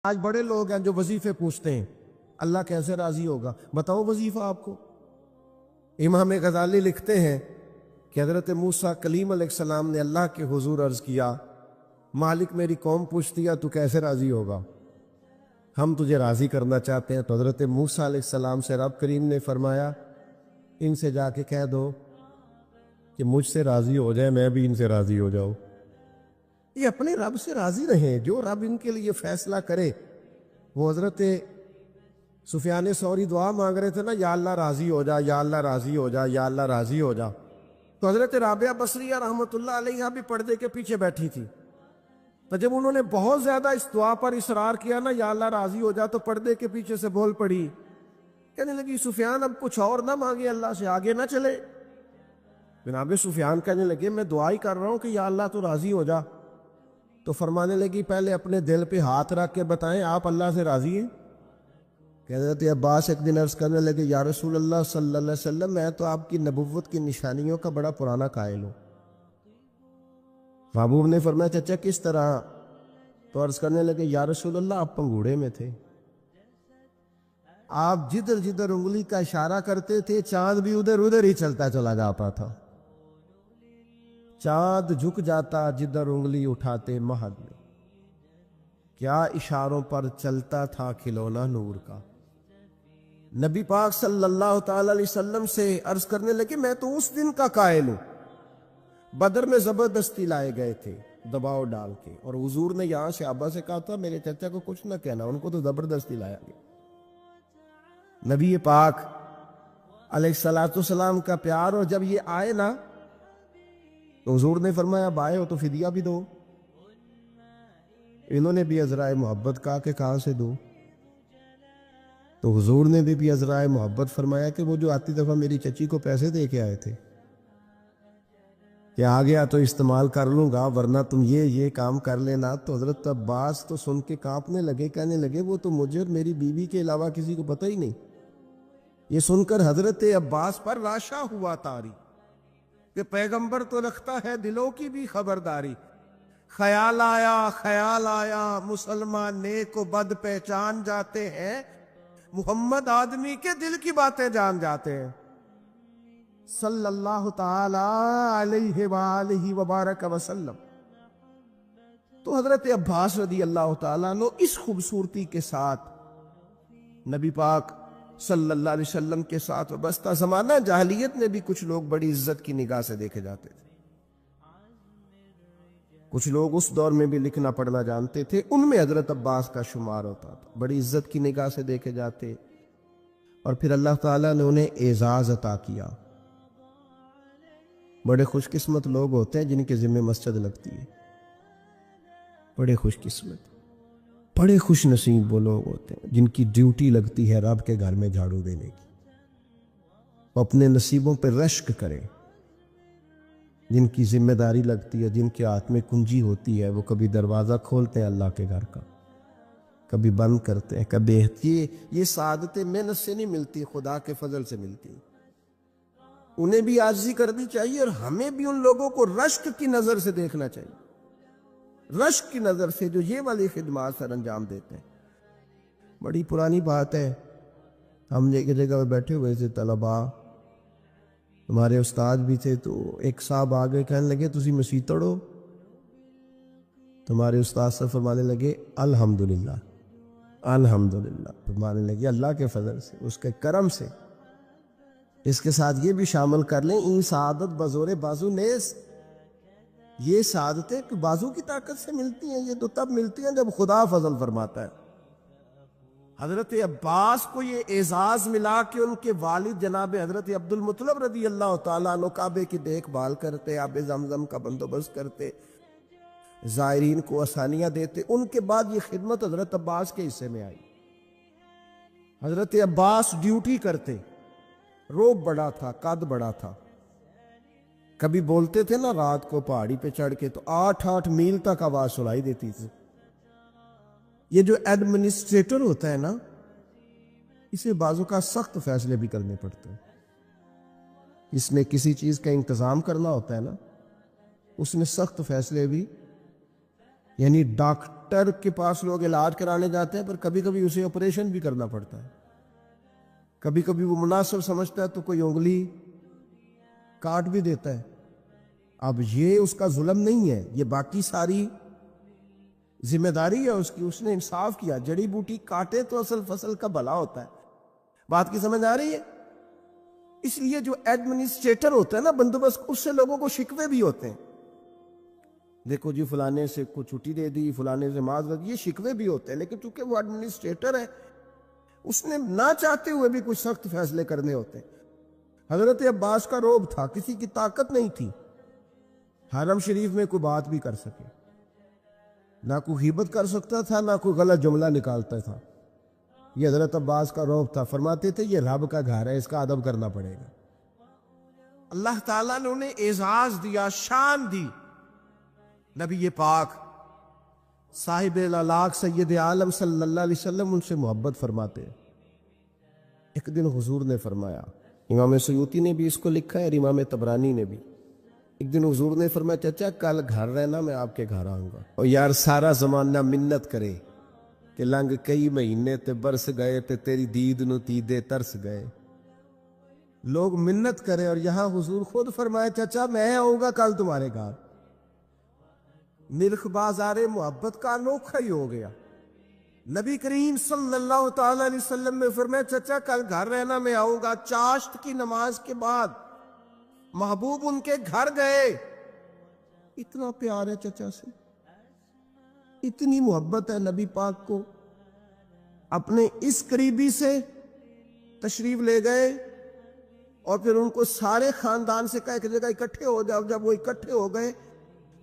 آج بڑے لوگ ہیں جو وظیفے پوچھتے ہیں اللہ کیسے راضی ہوگا، بتاؤ وظیفہ آپ کو۔ امام غزالی لکھتے ہیں کہ حضرت موسیٰ کلیم علیہ السلام نے اللہ کے حضور عرض کیا، مالک میری قوم پوچھتی ہے تو کیسے راضی ہوگا، ہم تجھے راضی کرنا چاہتے ہیں۔ تو حضرت موسیٰ علیہ السلام سے رب کریم نے فرمایا ان سے جا کے کہہ دو کہ مجھ سے راضی ہو جائے، میں بھی ان سے راضی ہو جاؤں۔ یہ اپنے رب سے راضی رہیں، جو رب ان کے لیے فیصلہ کرے۔ وہ حضرت سفیان ثوری دعا مانگ رہے تھے نا، یا اللہ راضی ہو جا، یا اللہ راضی ہو جا، یا اللہ راضی ہو جا۔ تو حضرت رابعہ بصریہ رحمۃ اللہ علیہ بھی پردے کے پیچھے بیٹھی تھی، تو جب انہوں نے بہت زیادہ اس دعا پر اصرار کیا نا، یا اللہ راضی ہو جا، تو پردے کے پیچھے سے بول پڑی، کہنے لگی سفیان اب کچھ اور نہ مانگے، اللہ سے آگے نہ چلے۔ جناب سفیان کہنے لگے میں دعا ہی کر رہا ہوں کہ یا اللہ تو راضی ہو جا۔ تو فرمانے لگی پہلے اپنے دل پہ ہاتھ رکھ کے بتائیں آپ اللہ سے راضی ہیں؟ کہ حضرت عباس ایک دن عرض کرنے لگے یا رسول اللہ صلی اللہ علیہ وسلم میں تو آپ کی نبوت کی نشانیوں کا بڑا پرانا قائل ہوں۔ محبوب نے فرمایا چچا کس طرح؟ تو عرض کرنے لگے یا رسول اللہ آپ پنگوڑے میں تھے، آپ جدھر جدھر انگلی کا اشارہ کرتے تھے چاند بھی ادھر ادھر ہی چلتا چلا جاتا تھا، چاند جھک جاتا جدھر انگلی اٹھاتے مہد میں، کیا اشاروں پر چلتا تھا کھلونا نور کا۔ نبی پاک صلی اللہ تعالی علیہ وسلم سے عرض کرنے لگے میں تو اس دن کا قائل ہوں، بدر میں زبردستی لائے گئے تھے دباؤ ڈال کے، اور حضور نے یہاں صحابہ سے کہا تھا میرے چچا کو کچھ نہ کہنا، ان کو تو زبردستی لایا گیا۔ نبی پاک علیہ السلام کا پیار، اور جب یہ آئے نا تو حضور نے فرمایا اب آئے ہو تو فدیہ بھی دو۔ انہوں نے بھی عذرائے محبت کہا کہ کہاں سے دو؟ تو حضور نے بھی عذرائے محبت فرمایا کہ وہ جو آتی دفعہ میری چچی کو پیسے دے کے آئے تھے کہ آ گیا تو استعمال کر لوں گا ورنہ تم یہ کام کر لینا۔ تو حضرت عباس تو سن کے کانپنے لگے، کہنے لگے وہ تو مجھے اور میری بیوی کے علاوہ کسی کو پتہ ہی نہیں۔ یہ سن کر حضرت عباس پر راشا ہوا طاری کہ پیغمبر تو رکھتا ہے دلوں کی بھی خبرداری۔ خیال آیا مسلمان نیک و بد پہچان جاتے ہیں، محمد آدمی کے دل کی باتیں جان جاتے ہیں، صلی اللہ تعالی علیہ وآلہ وبارک وسلم۔ تو حضرت عباس رضی اللہ تعالیٰ عنہ اس خوبصورتی کے ساتھ نبی پاک صلی اللہ علیہ وسلم کے ساتھ وابستہ، زمانہ جاہلیت میں بھی کچھ لوگ بڑی عزت کی نگاہ سے دیکھے جاتے تھے، کچھ لوگ اس دور میں بھی لکھنا پڑھنا جانتے تھے، ان میں حضرت عباس کا شمار ہوتا تھا، بڑی عزت کی نگاہ سے دیکھے جاتے، اور پھر اللہ تعالیٰ نے انہیں اعزاز عطا کیا۔ بڑے خوش قسمت لوگ ہوتے ہیں جن کے ذمہ مسجد لگتی ہے، بڑے خوش قسمت، بڑے خوش نصیب وہ لوگ ہوتے ہیں جن کی ڈیوٹی لگتی ہے رب کے گھر میں جھاڑو دینے کی، وہ اپنے نصیبوں پہ رشک کریں، جن کی ذمہ داری لگتی ہے، جن کے ہاتھ میں کنجی ہوتی ہے، وہ کبھی دروازہ کھولتے ہیں اللہ کے گھر کا، کبھی بند کرتے ہیں، کبھی یہ سعادتیں محنت سے نہیں ملتی، خدا کے فضل سے ملتی، انہیں بھی عاجزی کرنی چاہیے، اور ہمیں بھی ان لوگوں کو رشک کی نظر سے دیکھنا چاہیے، رشک کی نظر سے جو یہ والی خدمات سر انجام دیتے ہیں۔ بڑی پرانی بات ہے، ہم ایک جگہ پہ بیٹھے ہوئے تھے طلباء، ہمارے استاد بھی تھے، تو ایک صاحب آگے کہنے لگے تسی مسیح تڑو؟ تو ہمارے استاد سے فرمانے لگے الحمدللہ الحمدللہ، فرمانے لگے اللہ کے فضل سے، اس کے کرم سے۔ اس کے ساتھ یہ بھی شامل کر لیں این سعادت بزور بازو نیز، یہ سعادتیں کہ بازو کی طاقت سے ملتی ہیں، یہ تو تب ملتی ہیں جب خدا فضل فرماتا ہے۔ حضرت عباس کو یہ اعزاز ملا کہ ان کے والد جناب حضرت عبد المطلب رضی اللہ تعالیٰ عنہ کعبے کی دیکھ بھال کرتے، آب زمزم کا بندوبست کرتے، زائرین کو آسانیاں دیتے، ان کے بعد یہ خدمت حضرت عباس کے حصے میں آئی۔ حضرت عباس ڈیوٹی کرتے، روب بڑا تھا، قد بڑا تھا، کبھی بولتے تھے نا رات کو پہاڑی پہ چڑھ کے تو 8 میل تک آواز سنائی دیتی تھی۔ یہ جو ایڈمنسٹریٹر ہوتا ہے نا، اسے بعضوں کا سخت فیصلے بھی کرنے پڑتے ہیں، اس نے کسی چیز کا انتظام کرنا ہوتا ہے نا، اس نے سخت فیصلے بھی یعنی ڈاکٹر کے پاس لوگ علاج کرانے جاتے ہیں پر کبھی کبھی اسے آپریشن بھی کرنا پڑتا ہے، کبھی کبھی وہ مناسب سمجھتا ہے تو کوئی انگلی کاٹ بھی دیتا ہے۔ اب یہ اس کا ظلم نہیں ہے، یہ باقی ساری ذمہ داری ہے اس کی، اس نے انصاف کیا۔ جڑی بوٹی کاٹے تو اصل فصل کا بھلا ہوتا ہے۔ بات کی سمجھ آ رہی ہے؟ اس لیے جو ایڈمنسٹریٹر ہوتا ہے نا بندوبست، اس سے لوگوں کو شکوے بھی ہوتے ہیں، دیکھو جی فلانے سے کو چھٹی دے دی، فلانے سے معذرت، یہ شکوے بھی ہوتے ہیں، لیکن چونکہ وہ ایڈمنسٹریٹر ہے اس نے نہ چاہتے ہوئے بھی کچھ سخت فیصلے کرنے ہوتے ہیں۔ حضرت عباس کا روب تھا، کسی کی طاقت نہیں تھی حرم شریف میں کوئی بات بھی کر سکے، نہ کوئی غیبت کر سکتا تھا، نہ کوئی غلط جملہ نکالتا تھا۔ یہ حضرت عباس کا روب تھا، فرماتے تھے یہ رب کا گھر ہے، اس کا ادب کرنا پڑے گا۔ اللہ تعالیٰ نے انہیں اعزاز دیا، شان دی۔ نبی پاک صاحب الالاق سید عالم صلی اللہ علیہ وسلم ان سے محبت فرماتے ہیں۔ ایک دن حضور نے فرمایا، امام سیوطی نے بھی اس کو لکھا ہے اور امام طبرانی نے بھی، ایک دن حضور نے فرمایا چچا کل گھر رہنا، میں آپ کے گھر آؤں گا۔ اور یار سارا زمانہ منت کرے کہ لنگ کئی مہینے تے برس گئے تے تیری دید نو تیدے ترس گئے، لوگ منت کرے اور یہاں حضور خود فرمائے چچا میں آؤں گا کل تمہارے گھر۔ نرخ بازار محبت کا انوکھا ہی ہو گیا۔ نبی کریم صلی اللہ تعالی علیہ وسلم نے فرمایا چچا کل گھر رہنا، میں آؤں گا۔ چاشت کی نماز کے بعد محبوب ان کے گھر گئے، اتنا پیار ہے چچا سے، اتنی محبت ہے نبی پاک کو، اپنے اس قریبی سے تشریف لے گئے اور پھر ان کو سارے خاندان سے کہا ایک جگہ اکٹھے ہو جاؤ۔ جب وہ اکٹھے ہو گئے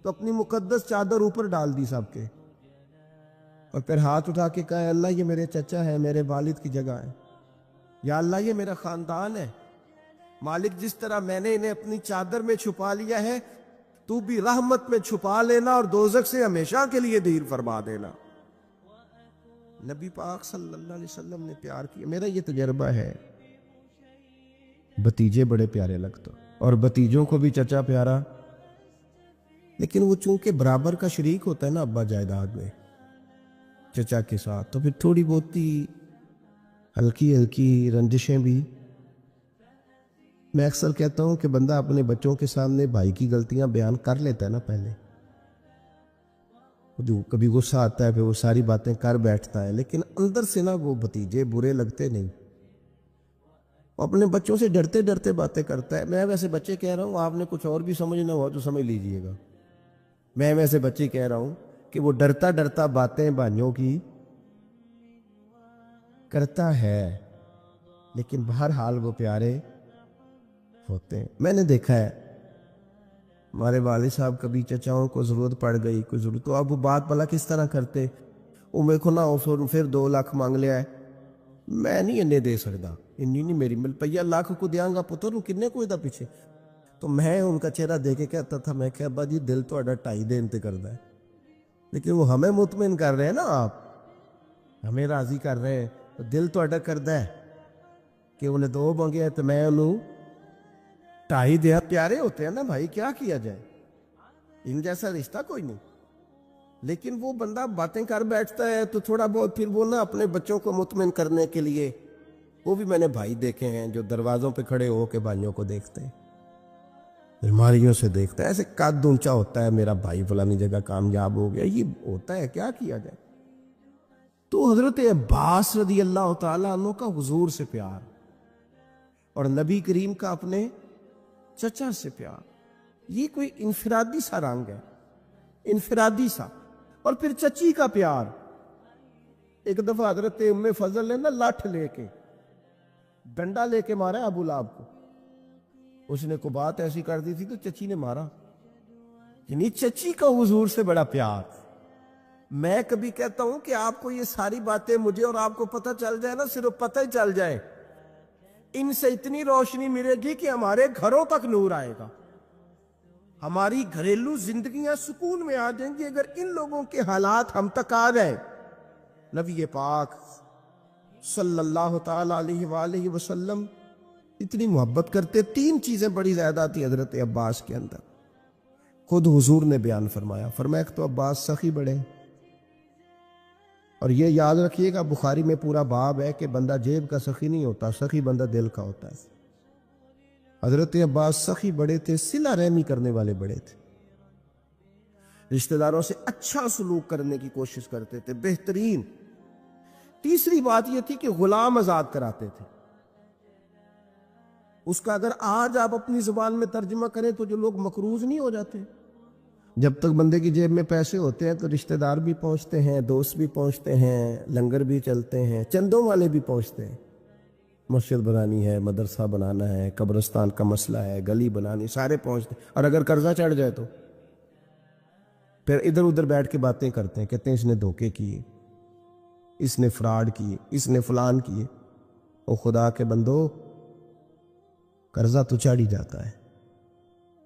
تو اپنی مقدس چادر اوپر ڈال دی سب کے، اور پھر ہاتھ اٹھا کے کہا اللہ یہ میرے چچا ہے، میرے والد کی جگہ ہے، یا اللہ یہ میرا خاندان ہے، مالک جس طرح میں نے انہیں اپنی چادر میں چھپا لیا ہے تو بھی رحمت میں چھپا لینا اور دوزخ سے ہمیشہ کے لیے دور فرما دینا۔ نبی پاک صلی اللہ علیہ وسلم نے پیار کیا۔ میرا یہ تجربہ ہے، بھتیجے بڑے پیارے لگتے اور بھتیجوں کو بھی چچا پیارا، لیکن وہ چونکہ برابر کا شریک ہوتا ہے نا ابا جائیداد میں چچا کے ساتھ، تو پھر تھوڑی بہت ہلکی ہلکی رنجشیں بھی۔ میں اکثر کہتا ہوں کہ بندہ اپنے بچوں کے سامنے بھائی کی غلطیاں بیان کر لیتا ہے نا پہلے، کبھی غصہ آتا ہے پھر وہ ساری باتیں کر بیٹھتا ہے، لیکن اندر سے نا وہ بھتیجے برے لگتے نہیں، اپنے بچوں سے ڈرتے ڈرتے باتیں کرتا ہے۔ میں ویسے بچے کہہ رہا ہوں، آپ نے کچھ اور بھی سمجھنا ہوا تو سمجھ لیجئے گا، میں ویسے بچے کہہ رہا ہوں کہ وہ ڈرتا ڈرتا باتیں بھائیوں کی کرتا ہے، لیکن بہرحال وہ پیارے ہوتے ہیں۔ میں نے دیکھا ہے ہمارے والد صاحب کبھی چچاؤں کو ضرورت پڑ گئی، کوئی ضرورت، تو اب وہ بات بلا کس طرح کرتے، وہ میرے کو نہ پھر 2 لاکھ مانگ لیا ہے، میں نہیں انہیں دے سکتا، انہیں نہیں، میری روپیہ لاکھ کو دیاں گا پتر کنے کو دا پیچھے۔ تو میں ان کا چہرہ دیکھ کے کہتا تھا، میں کہ ابا جی دل تو اڈا 2.5 دن تے کردا ہے، لیکن وہ ہمیں مطمئن کر رہے ہیں نا، آپ ہمیں راضی کر رہے ہیں، تو دل تو اڈا کردا ہے کہ انہیں 2 مانگے ہیں تو میں انہوں 2.5 دیا۔ پیارے ہوتے ہیں نا بھائی، کیا کیا جائے، ان جیسا رشتہ کوئی نہیں۔ لیکن وہ بندہ باتیں کر بیٹھتا ہے تو تھوڑا بہت پھر وہ نا اپنے بچوں کو مطمئن کرنے کے لیے، وہ بھی میں نے بھائی دیکھے ہیں جو دروازوں پہ کھڑے ہو کے بھائیوں کو دیکھتے ہیں، بیماریوں سے دیکھتا ہے، ایسے قد اونچا ہوتا ہے میرا بھائی فلانی جگہ کامیاب ہو گیا، یہ ہوتا ہے، کیا کیا جائے۔ تو حضرت عباس رضی اللہ تعالیٰ عنہ کا حضور سے پیار اور نبی کریم کا اپنے چچا سے پیار، یہ کوئی انفرادی سا رنگ ہے، انفرادی سا۔ اور پھر چچی کا پیار، ایک دفعہ حضرت ام فضل نے نا لاٹھ لے کے ڈنڈا لے کے مارا ابو لہب کو، اس نے کو بات ایسی کر دی تھی تو چچی نے مارا، یعنی چچی کا حضور سے بڑا پیار۔ میں کبھی کہتا ہوں کہ آپ کو یہ ساری باتیں مجھے اور آپ کو پتہ چل جائے نا، صرف پتہ ہی چل جائے، ان سے اتنی روشنی ملے گی کہ ہمارے گھروں تک نور آئے گا، ہماری گھریلو زندگیاں سکون میں آ جائیں گی اگر ان لوگوں کے حالات ہم تک آ جائیں۔ نبی پاک صلی اللہ تعالی علیہ وآلہ وسلم اتنی محبت کرتے، 3 چیزیں بڑی زیادہ تھی حضرت عباس کے اندر۔ خود حضور نے بیان فرمایا، فرمایا کہ تو عباس سخی بڑے، اور یہ یاد رکھیے گا بخاری میں پورا باب ہے کہ بندہ جیب کا سخی نہیں ہوتا، سخی بندہ دل کا ہوتا ہے۔ حضرت عباس سخی بڑے تھے، صلہ رحمی کرنے والے بڑے تھے، رشتہ داروں سے اچھا سلوک کرنے کی کوشش کرتے تھے، بہترین۔ تیسری بات یہ تھی کہ غلام آزاد کراتے تھے۔ اس کا اگر آج آپ اپنی زبان میں ترجمہ کریں تو جو لوگ مقروض نہیں ہو جاتے، جب تک بندے کی جیب میں پیسے ہوتے ہیں تو رشتہ دار بھی پہنچتے ہیں، دوست بھی پہنچتے ہیں، لنگر بھی چلتے ہیں، چندوں والے بھی پہنچتے ہیں، مسجد بنانی ہے، مدرسہ بنانا ہے، قبرستان کا مسئلہ ہے، گلی بنانی، سارے پہنچتے ہیں۔ اور اگر قرضہ چڑھ جائے تو پھر ادھر ادھر بیٹھ کے باتیں کرتے ہیں، کہتے ہیں اس نے دھوکے کیے، اس نے فراڈ کیے، اس نے فلان کیے۔ او خدا کے بندو، قرضہ تو چڑھ ہی جاتا ہے،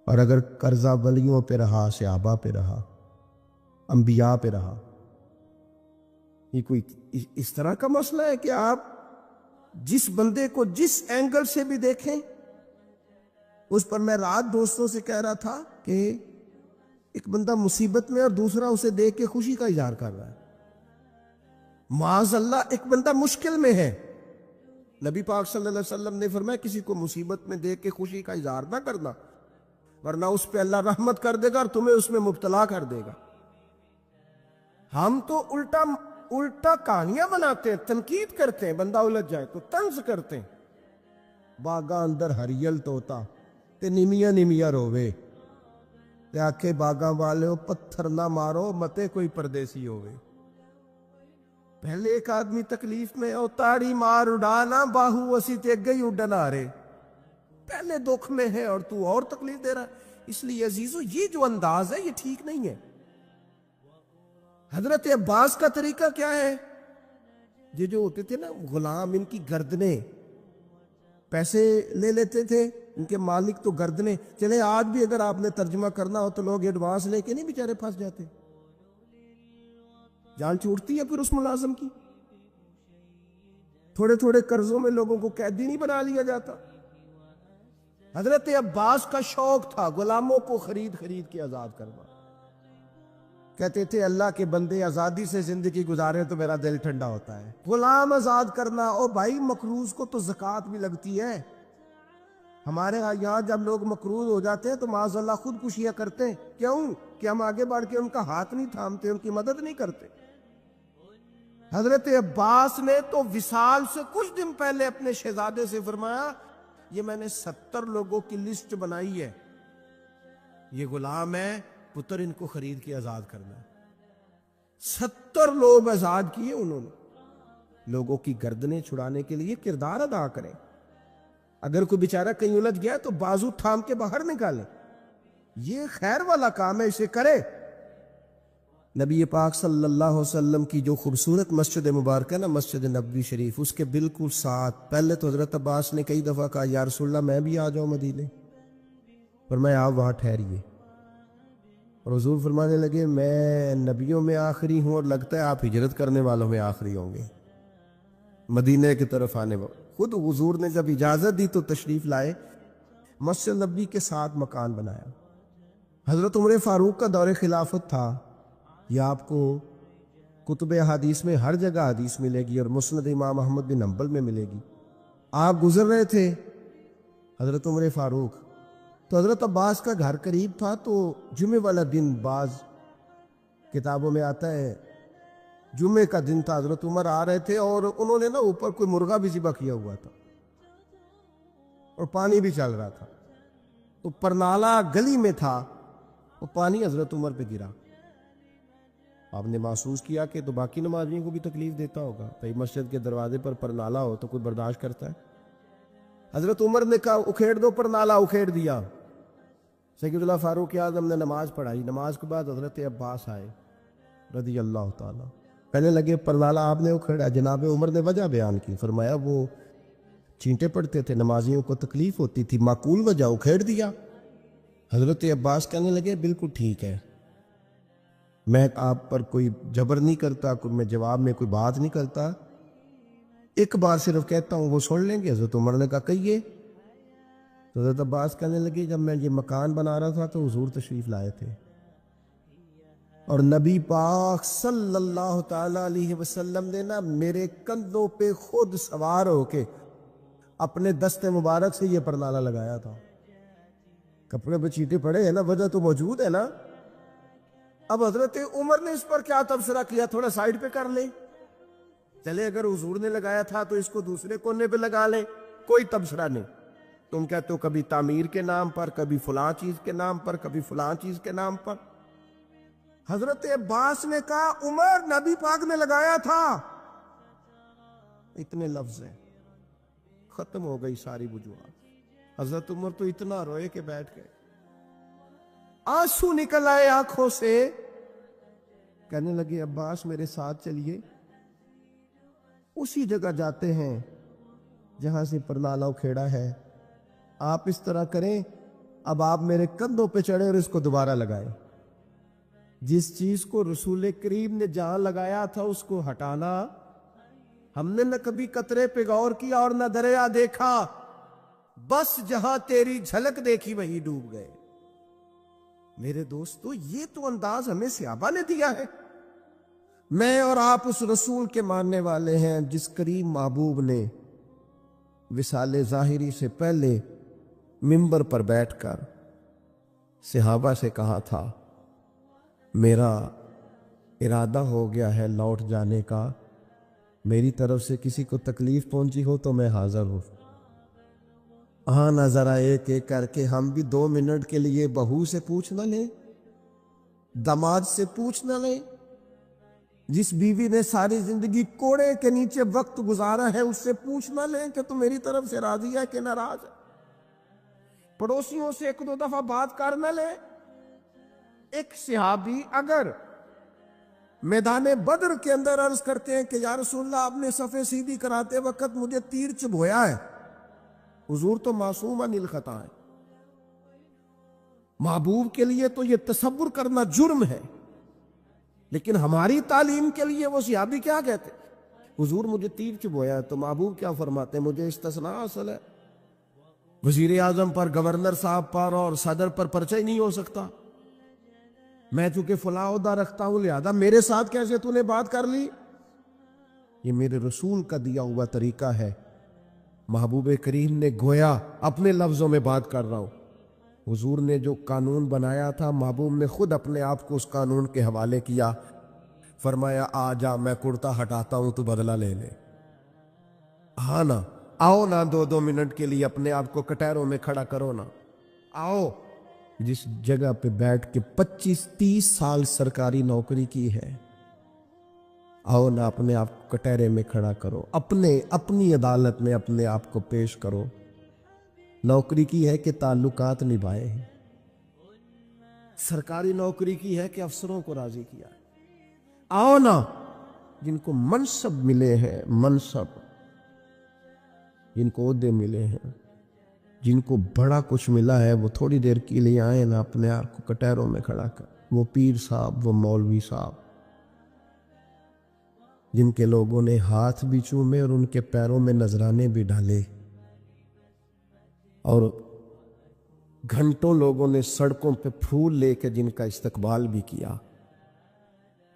اور اگر قرضہ ولیوں پہ رہا، صحابہ پہ رہا، انبیاء پہ رہا، یہ کوئی اس طرح کا مسئلہ ہے کہ آپ جس بندے کو جس اینگل سے بھی دیکھیں اس پر۔ میں رات دوستوں سے کہہ رہا تھا کہ ایک بندہ مصیبت میں اور دوسرا اسے دیکھ کے خوشی کا اظہار کر رہا ہے۔ معاذ اللہ، ایک بندہ مشکل میں ہے، نبی پاک صلی اللہ علیہ وسلم نے فرمایا کسی کو مصیبت میں دیکھ کے خوشی کا اظہار نہ کرنا، ورنہ اس پہ اللہ رحمت کر دے گا اور تمہیں اس میں مبتلا کر دے گا۔ ہم تو الٹا کہانیاں بناتے ہیں، تنقید کرتے ہیں، بندہ الجھ جائے تو طنز کرتے ہیں۔ باغاں اندر ہریل توتا تے نمیاں نمیاں روے، تے آکھے باغاں والےو پتھر نہ مارو متے کوئی پردیسی ہوئے۔ پہلے ایک آدمی تکلیف میں او تاڑی مار اڑانا باہو اسی تے گئی اڈن آ رہے، پہلے دکھ میں ہے اور تو اور تکلیف دے رہا ہے۔ اس لیے عزیزو، یہ جو انداز ہے یہ ٹھیک نہیں ہے۔ حضرت عباس کا طریقہ کیا ہے؟ یہ جو ہوتے تھے نا غلام، ان کی گردنیں، پیسے لے لیتے تھے ان کے مالک تو گردنیں۔ چلے آج بھی اگر آپ نے ترجمہ کرنا ہو تو لوگ ایڈوانس لے کے نہیں بیچارے پھنس جاتے، جان چھوٹتی ہے پھر اس ملازم کی۔ تھوڑے تھوڑے قرضوں میں لوگوں کو قیدی نہیں بنا لیا جاتا۔ حضرت عباس کا شوق تھا غلاموں کو خرید کے آزاد کرنا۔ کہتے تھے اللہ کے بندے آزادی سے زندگی گزارے تو میرا دل ٹھنڈا ہوتا ہے۔ غلام آزاد کرنا، اور بھائی مقروض کو تو زکوٰۃ بھی لگتی ہے۔ ہمارے یہاں جب لوگ مقروض ہو جاتے ہیں تو معاذ اللہ خودکشیاں کرتے ہیں، کیوں؟ کہ ہم آگے بڑھ کے ان کا ہاتھ نہیں تھامتے، ان کی مدد نہیں کرتے۔ حضرت عباس نے تو وصال سے کچھ دن پہلے اپنے شہزادے سے فرمایا یہ میں نے 70 لوگوں کی لسٹ بنائی ہے، یہ غلام ہے، پتر ان کو خرید کے آزاد کرنا ہے۔ 70 لوگ آزاد کیے انہوں نے، لوگوں کی گردنیں چھڑانے کے لیے کردار ادا کریں۔ اگر کوئی بیچارہ کہیں الجھ گیا تو بازو تھام کے باہر نکالیں، یہ خیر والا کام ہے، اسے کرے۔ نبی پاک صلی اللہ علیہ وسلم کی جو خوبصورت مسجد مبارکہ نا، مسجد نبوی شریف، اس کے بالکل ساتھ پہلے تو حضرت عباس نے کئی دفعہ کہا یا رسول اللہ میں بھی آ جاؤں مدینے، فرمایا آپ وہاں ٹھہریے، اور حضور فرمانے لگے میں نبیوں میں آخری ہوں اور لگتا ہے آپ ہجرت کرنے والوں میں آخری ہوں گے، مدینے کی طرف آنے والے۔ خود حضور نے جب اجازت دی تو تشریف لائے، مسجد نبوی کے ساتھ مکان بنایا۔ حضرت عمر فاروق کا دور خلافت تھا، یہ آپ کو کتب حدیث میں ہر جگہ حدیث ملے گی، اور مسند امام احمد بن حنبل میں ملے گی۔ آپ گزر رہے تھے حضرت عمر فاروق، تو حضرت عباس کا گھر قریب تھا، تو جمعے والا دن بعض کتابوں میں آتا ہے جمعے کا دن تھا، حضرت عمر آ رہے تھے اور انہوں نے نا اوپر کوئی مرغا بھی ذبح کیا ہوا تھا اور پانی بھی چل رہا تھا، تو پرنالہ گلی میں تھا، وہ پانی حضرت عمر پہ گرا۔ آپ نے محسوس کیا کہ تو باقی نمازیوں کو بھی تکلیف دیتا ہوگا، بھائی مسجد کے دروازے پر پرنالہ ہو تو کوئی برداشت کرتا ہے؟ حضرت عمر نے کہا اکھیڑ دو پرنالہ، اکھیڑ دیا۔ سید اللہ فاروق اعظم نے نماز پڑھائی، نماز کے بعد حضرت عباس آئے رضی اللہ تعالیٰ، کہنے لگے پرنالہ آپ نے اکھیڑا؟ جناب عمر نے وجہ بیان کی، فرمایا وہ چینٹے پڑتے تھے، نمازیوں کو تکلیف ہوتی تھی، معقول وجہ، اکھیڑ دیا۔ حضرت عباس کہنے لگے بالکل ٹھیک ہے، میں آپ پر کوئی جبر نہیں کرتا، میں جواب میں کوئی بات نہیں کرتا، ایک بار صرف کہتا ہوں وہ سن لیں گے؟ حضرت عمر نے کہا کہیے۔ تو حضرت عباس کہنے لگے جب میں یہ مکان بنا رہا تھا تو حضور تشریف لائے تھے، اور نبی پاک صلی اللہ تعالی علیہ وسلم نے نا میرے کندھوں پہ خود سوار ہو کے اپنے دست مبارک سے یہ پرنالہ لگایا تھا۔ کپڑے پہ چیٹے پڑے ہیں نا، وجہ تو موجود ہے نا۔ اب حضرت عمر نے اس پر کیا تبصرہ کیا؟ تھوڑا سائیڈ پہ کر لیں، چلے اگر حضور نے لگایا تھا تو اس کو دوسرے کونے پہ لگا لیں، کوئی تبصرہ نہیں۔ تم کہتے ہو کبھی تعمیر کے نام پر، کبھی فلاں چیز کے نام پر، کبھی فلاں چیز کے نام پر۔ حضرت عباس نے کہا عمر نبی پاک نے لگایا تھا، اتنے لفظ ہیں، ختم ہو گئی ساری وجوہات۔ حضرت عمر تو اتنا روئے کہ بیٹھ گئے، آنسو نکل آئے آنکھوں سے، کہنے لگے عباس میرے ساتھ چلیے، اسی جگہ جاتے ہیں جہاں سے پرنالہ کھیڑا ہے، آپ اس طرح کریں، اب آپ میرے کندھوں پہ چڑھے اور اس کو دوبارہ لگائیں۔ جس چیز کو رسول کریم نے جہاں لگایا تھا اس کو ہٹانا، ہم نے نہ کبھی قطرے پہ غور کیا اور نہ دریا دیکھا، بس جہاں تیری جھلک دیکھی وہی ڈوب گئے۔ میرے دوستو یہ تو انداز ہمیں صحابہ نے دیا ہے۔ میں اور آپ اس رسول کے ماننے والے ہیں جس کریم محبوب نے وصال ظاہری سے پہلے منبر پر بیٹھ کر صحابہ سے کہا تھا میرا ارادہ ہو گیا ہے لوٹ جانے کا، میری طرف سے کسی کو تکلیف پہنچی ہو تو میں حاضر ہوں۔ ہاں نہ ذرا ایک ایک کر کے ہم بھی 2 منٹ کے لیے بہو سے پوچھ نہ لیں، داماد سے پوچھ نہ لیں، جس بیوی نے ساری زندگی کوڑے کے نیچے وقت گزارا ہے اس سے پوچھ نہ لیں کہ تم میری طرف سے راضی ہے کہ ناراض ہے۔ پڑوسیوں سے 1-2 دفعہ بات کر نہ لیں۔ ایک صحابی اگر میدان بدر کے اندر عرض کرتے ہیں کہ یا رسول اللہ آپ نے صفیں سیدھی کراتے وقت مجھے تیر چبھویا ہے، حضور تو معصوم عن الخطا ہے، محبوب کے لیے تو یہ تصور کرنا جرم ہے، لیکن ہماری تعلیم کے لیے وہ صحابی کیا کہتے؟ حضور مجھے تیر چبھویا ہے، تو محبوب کیا فرماتے ہیں؟ مجھے استثناء حاصل ہے، وزیر اعظم پر، گورنر صاحب پر اور صدر پر پرچہ ہی نہیں ہو سکتا، میں چونکہ فلاں عہدہ رکھتا ہوں لہذا میرے ساتھ کیسے تو نے بات کر لی؟ یہ میرے رسول کا دیا ہوا طریقہ ہے۔ محبوب کریم نے گویا اپنے لفظوں میں بات کر رہا ہوں، حضور نے جو قانون بنایا تھا محبوب نے خود اپنے آپ کو اس قانون کے حوالے کیا، فرمایا آ جا میں کرتا ہٹاتا ہوں تو بدلہ لے لے۔ ہاں نا، آؤ نا 2 منٹ کے لیے اپنے آپ کو کٹہروں میں کھڑا کرو نا، آؤ جس جگہ پہ بیٹھ کے 25-30 سال سرکاری نوکری کی ہے، آؤ نا اپنے آپ کو کٹہرے میں کھڑا کرو، اپنی عدالت میں اپنے آپ کو پیش کرو۔ نوکری کی ہے کہ تعلقات نبھائے ہیں، سرکاری نوکری کی ہے کہ افسروں کو راضی کیا ہے۔ آؤ نا جن کو منصب ملے ہیں، منصب جن کو عہدے ملے ہیں، جن کو بڑا کچھ ملا ہے، وہ تھوڑی دیر کے لیے آئے نا اپنے آپ کو کٹہروں میں کھڑا کر۔ وہ پیر صاحب، وہ مولوی صاحب جن کے لوگوں نے ہاتھ بھی چومے اور ان کے پیروں میں نذرانے بھی ڈالے، اور گھنٹوں لوگوں نے سڑکوں پہ پھول لے کے جن کا استقبال بھی کیا،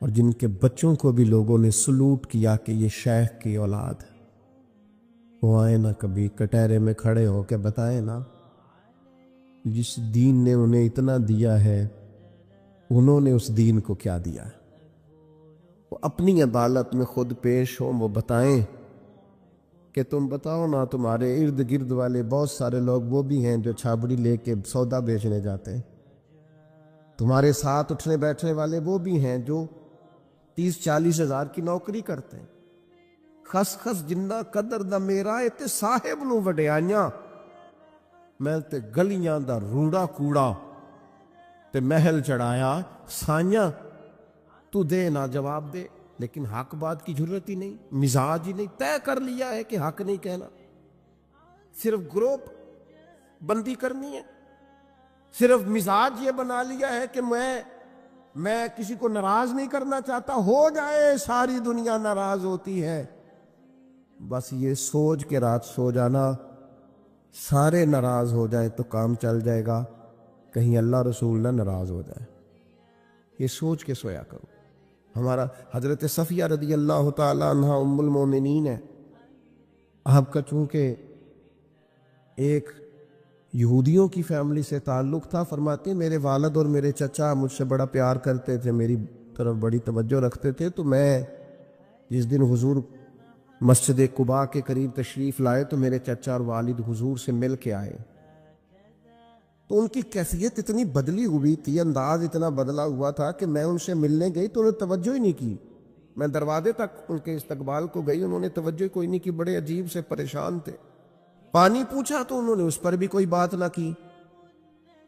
اور جن کے بچوں کو بھی لوگوں نے سلوٹ کیا کہ یہ شیخ کی اولاد ہے، وہ آئے نا کبھی کٹہرے میں کھڑے ہو کے بتائے نا جس دین نے انہیں اتنا دیا ہے انہوں نے اس دین کو کیا دیا ہے۔ وہ اپنی عدالت میں خود پیش ہوں، وہ بتائیں کہ تم بتاؤ نا، تمہارے ارد گرد والے بہت سارے لوگ وہ بھی ہیں جو چھابڑی لے کے سودا بیچنے جاتے ہیں، تمہارے ساتھ اٹھنے بیٹھنے والے وہ بھی ہیں جو 30-40 ہزار کی نوکری کرتے ہیں، خس خس جنہ قدر دا میرا تے صاحب نو وڈیائیاں، میں تے گلیاں دا روڑا کوڑا تے محل چڑھایا سائیاں، تو دے نہ جواب دے، لیکن حق بات کی ضرورت ہی نہیں، مزاج ہی نہیں، طے کر لیا ہے کہ حق نہیں کہنا، صرف گروپ بندی کرنی ہے، صرف مزاج یہ بنا لیا ہے کہ میں کسی کو ناراض نہیں کرنا چاہتا، ہو جائے ساری دنیا ناراض ہوتی ہے، بس یہ سوچ کے رات سو جانا سارے ناراض ہو جائیں تو کام چل جائے گا، کہیں اللہ رسول نہ ناراض ہو جائے، یہ سوچ کے سویا کرو۔ ہمارا حضرت صفیہ رضی اللہ تعالی عنہ ام المومنین ہے، آپ کا چونکہ ایک یہودیوں کی فیملی سے تعلق تھا، فرماتے ہیں میرے والد اور میرے چچا مجھ سے بڑا پیار کرتے تھے، میری طرف بڑی توجہ رکھتے تھے، تو میں جس دن حضور مسجد قباء کے قریب تشریف لائے تو میرے چچا اور والد حضور سے مل کے آئے، تو ان کی کیفیت اتنی بدلی ہوئی تھی، انداز اتنا بدلا ہوا تھا کہ میں ان سے ملنے گئی تو انہوں نے توجہ ہی نہیں کی، میں دروازے تک ان کے استقبال کو گئی، انہوں نے توجہ کوئی نہیں کی، بڑے عجیب سے پریشان تھے۔ پانی پوچھا تو انہوں نے اس پر بھی کوئی بات نہ کی،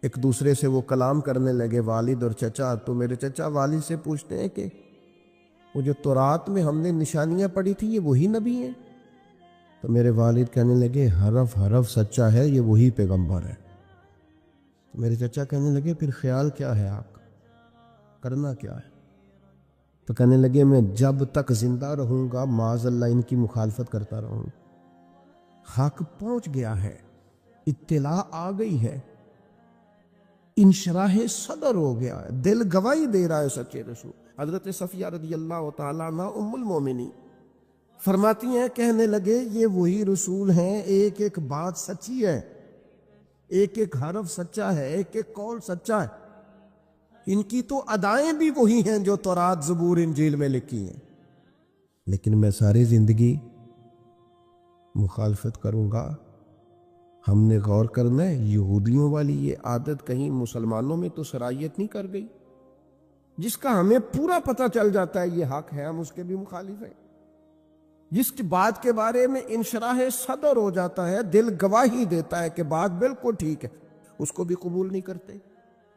ایک دوسرے سے وہ کلام کرنے لگے والد اور چچا، تو میرے چچا والد سے پوچھتے ہیں کہ وہ جو تورات میں ہم نے نشانیاں پڑھی تھی یہ وہی نبی ہیں؟ تو میرے والد کہنے لگے حرف حرف سچا ہے، یہ وہی پیغمبر ہے۔ تو میرے چچا کہنے لگے پھر خیال کیا ہے آپ کا، کرنا کیا ہے؟ تو کہنے لگے میں جب تک زندہ رہوں گا معاذ اللہ ان کی مخالفت کرتا رہوں گا۔ حق پہنچ گیا ہے، اطلاع آ گئی ہے، انشراح صدر ہو گیا ہے، دل گواہی دے رہا ہے سچے رسول۔ حضرت صفیہ رضی اللہ تعالیٰ عنہ ام المومنین فرماتی ہیں کہنے لگے یہ وہی رسول ہیں، ایک ایک بات سچی ہے، ایک ایک حرف سچا ہے، ایک ایک قول سچا ہے، ان کی تو ادائیں بھی وہی ہیں جو تورات زبور انجیل میں لکھی ہیں، لیکن میں ساری زندگی مخالفت کروں گا۔ ہم نے غور کرنا ہے یہودیوں والی یہ عادت کہیں مسلمانوں میں تو سرایت نہیں کر گئی، جس کا ہمیں پورا پتہ چل جاتا ہے یہ حق ہے ہم اس کے بھی مخالف ہیں، جس بات کے بارے میں انشراح صدر ہو جاتا ہے، دل گواہی دیتا ہے کہ بات بالکل ٹھیک ہے، اس کو بھی قبول نہیں کرتے۔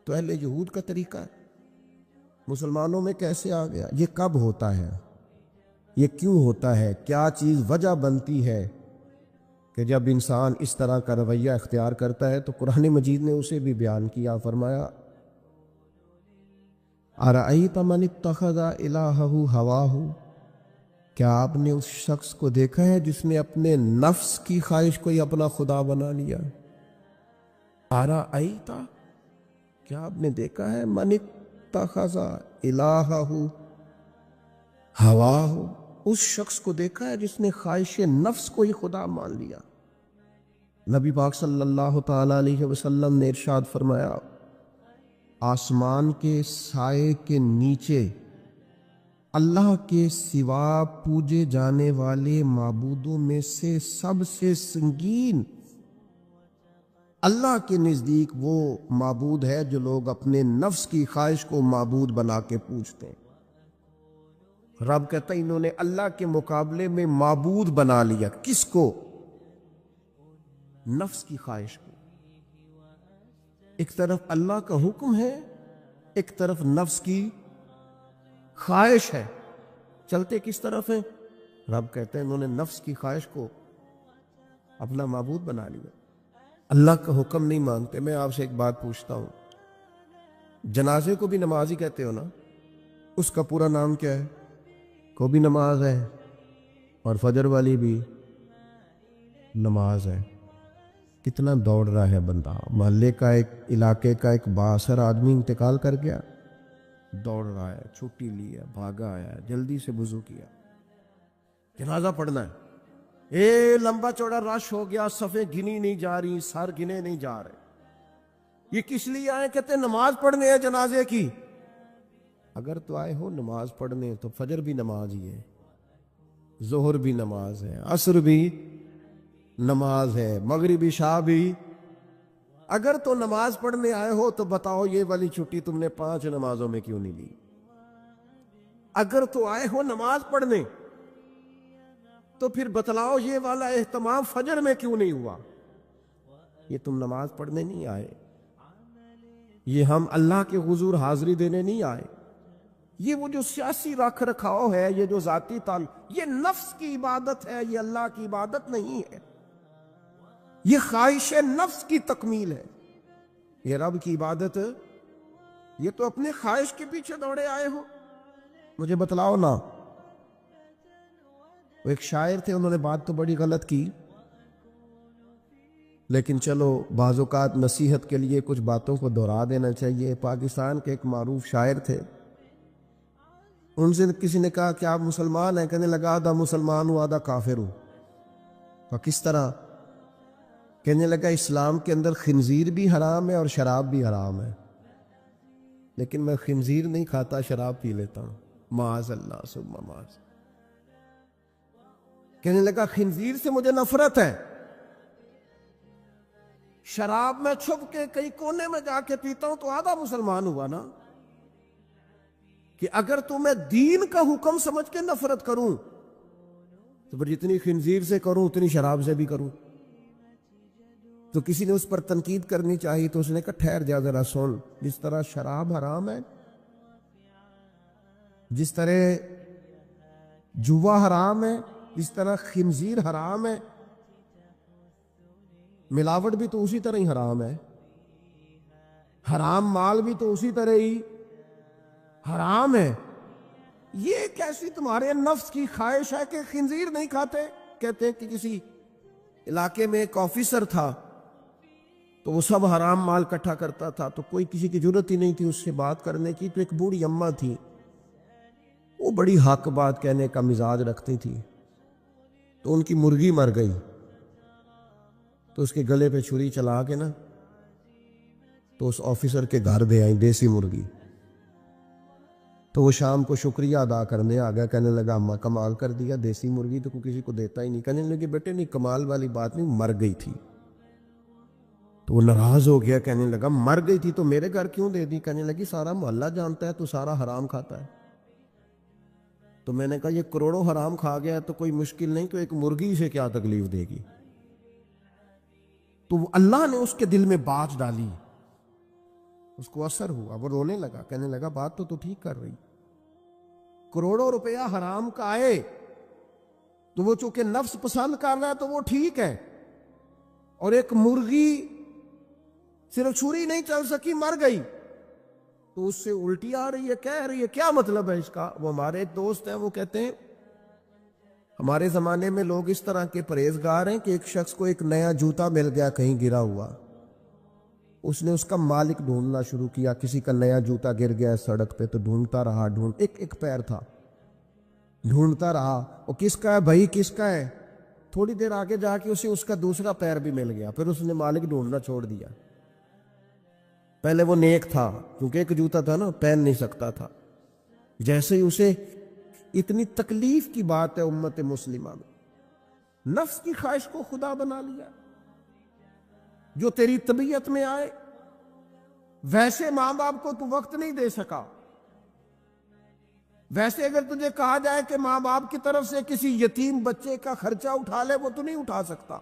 تو اہل یہود کا طریقہ ہے، مسلمانوں میں کیسے آ گیا؟ یہ کب ہوتا ہے؟ یہ کیوں ہوتا ہے؟ کیا چیز وجہ بنتی ہے کہ جب انسان اس طرح کا رویہ اختیار کرتا ہے؟ تو قرآن مجید نے اسے بھی بیان کیا، فرمایا اَرَأَيْتَ مَنِ اتَّخَذَ إِلَٰهَهُ هَوَاهُ، کیا آپ نے اس شخص کو دیکھا ہے جس نے اپنے نفس کی خواہش کو ہی اپنا خدا بنا لیا؟ اَرَأَيْتَ، کیا آپ نے دیکھا ہے مَنِ اتَّخَذَ إِلَٰهَهُ هَوَاهُ، اس شخص کو دیکھا ہے جس نے خواہش نفس کو ہی خدا مان لیا؟ نبی پاک صلی اللہ تعالی علیہ وسلم نے ارشاد فرمایا آسمان کے سائے کے نیچے اللہ کے سوا پوجے جانے والے معبودوں میں سے سب سے سنگین اللہ کے نزدیک وہ معبود ہے جو لوگ اپنے نفس کی خواہش کو معبود بنا کے پوجتے ہیں۔ رب کہتا ہے انہوں نے اللہ کے مقابلے میں معبود بنا لیا، کس کو؟ نفس کی خواہش کو۔ ایک طرف اللہ کا حکم ہے، ایک طرف نفس کی خواہش ہے، چلتے کس طرف ہیں؟ رب کہتے ہیں انہوں نے نفس کی خواہش کو اپنا معبود بنا لیا، اللہ کا حکم نہیں مانتے۔ میں آپ سے ایک بات پوچھتا ہوں، جنازے کو بھی نماز ہی کہتے ہو نا؟ اس کا پورا نام کیا ہے؟ کو بھی نماز ہے اور فجر والی بھی نماز ہے۔ کتنا دوڑ رہا ہے بندہ، محلے کا ایک علاقے کا ایک بااثر آدمی انتقال کر گیا، دوڑ رہا ہے، چھٹی لی ہے، بھاگا آیا ہے، جلدی سے وضو کیا، جنازہ پڑھنا ہے، لمبا چوڑا رش ہو گیا، صفیں گنی نہیں جا رہی، سر گنے نہیں جا رہے، یہ کس لیے آئے؟ کہتے ہیں نماز پڑھنے ہے جنازے کی۔ اگر تو آئے ہو نماز پڑھنے تو فجر بھی نماز ہی ہے، ظہر بھی نماز ہے، عصر بھی نماز ہے، مغرب عشاء بھی۔ اگر تو نماز پڑھنے آئے ہو تو بتاؤ یہ والی چھٹی تم نے 5 نمازوں میں کیوں نہیں لی؟ اگر تو آئے ہو نماز پڑھنے تو پھر بتلاؤ یہ والا اہتمام فجر میں کیوں نہیں ہوا؟ یہ تم نماز پڑھنے نہیں آئے، یہ ہم اللہ کے حضور حاضری دینے نہیں آئے، یہ وہ جو سیاسی رکھ رکھاؤ ہے، یہ جو ذاتی تعلق، یہ نفس کی عبادت ہے، یہ اللہ کی عبادت نہیں ہے، یہ خواہش نفس کی تکمیل ہے۔ یہ رب کی عبادت، یہ تو اپنے خواہش کے پیچھے دوڑے آئے ہو، مجھے بتلاؤ نا۔ وہ ایک شاعر تھے، انہوں نے بات تو بڑی غلط کی، لیکن چلو بعض اوقات نصیحت کے لیے کچھ باتوں کو دہرا دینا چاہیے۔ پاکستان کے ایک معروف شاعر تھے، ان سے کسی نے کہا کہ آپ مسلمان ہیں؟ کہنے لگا آدھا مسلمان ہوں آدھا کافر ہوں۔ اور کس طرح؟ کہنے لگا اسلام کے اندر خنزیر بھی حرام ہے اور شراب بھی حرام ہے، لیکن میں خنزیر نہیں کھاتا، شراب پی لیتا ہوں، معاذ اللہ ثم معاذ۔ کہنے لگا خنزیر سے مجھے نفرت ہے، شراب میں چھپ کے کئی کونے میں جا کے پیتا ہوں، تو آدھا مسلمان ہوا نا۔ کہ اگر تو میں دین کا حکم سمجھ کے نفرت کروں تو پھر جتنی خنزیر سے کروں اتنی شراب سے بھی کروں۔ تو کسی نے اس پر تنقید کرنی چاہی تو اس نے کہا ٹھہر جا ذرا سن، جس طرح شراب حرام ہے، جس طرح جوا حرام ہے، جس طرح خنزیر حرام ہے، ملاوٹ بھی تو اسی طرح ہی حرام ہے، حرام مال بھی تو اسی طرح ہی حرام ہے۔ یہ کیسی تمہارے نفس کی خواہش ہے کہ خنزیر نہیں کھاتے؟ کہتے ہیں کہ کسی علاقے میں ایک آفیسر تھا تو وہ سب حرام مال اکٹھا کرتا تھا، تو کوئی کسی کی ضرورت ہی نہیں تھی اس سے بات کرنے کی۔ تو ایک بوڑھی اماں تھی، وہ بڑی حق بات کہنے کا مزاج رکھتی تھی، تو ان کی مرغی مر گئی، تو اس کے گلے پہ چھری چلا کے نا تو اس آفیسر کے گھر دے آئی دیسی مرغی۔ تو وہ شام کو شکریہ ادا کرنے آ گیا، کہنے لگا اماں کمال کر دیا، دیسی مرغی تو کسی کو دیتا ہی نہیں۔ کہنے لگے بیٹے نہیں، کمال والی بات نہیں، مر گئی تھی۔ تو وہ ناراض ہو گیا، کہنے لگا مر گئی تھی تو میرے گھر کیوں دے دی؟ کہنے لگی سارا محلہ جانتا ہے تو سارا حرام کھاتا ہے۔ تو میں نے کہا یہ کروڑوں حرام کھا گیا ہے تو کوئی مشکل نہیں، تو ایک مرغی سے کیا تکلیف دے گی؟ تو اللہ نے اس کے دل میں بات ڈالی، اس کو اثر ہوا، وہ رونے لگا، کہنے لگا بات تو ٹھیک کر رہی، کروڑوں روپیہ حرام کا آئے تو وہ چونکہ نفس پسند کر رہا ہے تو وہ ٹھیک ہے، اور ایک مرغی صرف چھری نہیں چل سکی مر گئی تو اس سے الٹی آ رہی ہے، کہہ رہی ہے کیا مطلب ہے اس کا؟ وہ ہمارے ایک دوست ہیں، وہ کہتے ہیں ہمارے زمانے میں لوگ اس طرح کے پرہیزگار ہیں کہ ایک شخص کو ایک نیا جوتا مل گیا کہیں گرا ہوا، اس نے اس کا مالک ڈھونڈنا شروع کیا، کسی کا نیا جوتا گر گیا سڑک پہ تو ڈھونڈتا رہا، ایک پیر تھا، ڈھونڈتا رہا، وہ کس کا ہے بھائی کس کا ہے؟ تھوڑی دیر آگے جا کے اسے اس کا دوسرا پیر بھی مل گیا، پھر اس نے مالک ڈھونڈنا چھوڑ دیا۔ پہلے وہ نیک تھا کیونکہ ایک جوتا تھا نا، پہن نہیں سکتا تھا، جیسے ہی اسے اتنی تکلیف کی بات ہے امت مسلمہ میں، نفس کی خواہش کو خدا بنا لیا، جو تیری طبیعت میں آئے ویسے ماں باپ کو تو وقت نہیں دے سکا، ویسے اگر تجھے کہا جائے کہ ماں باپ کی طرف سے کسی یتیم بچے کا خرچہ اٹھا لے وہ تو نہیں اٹھا سکتا،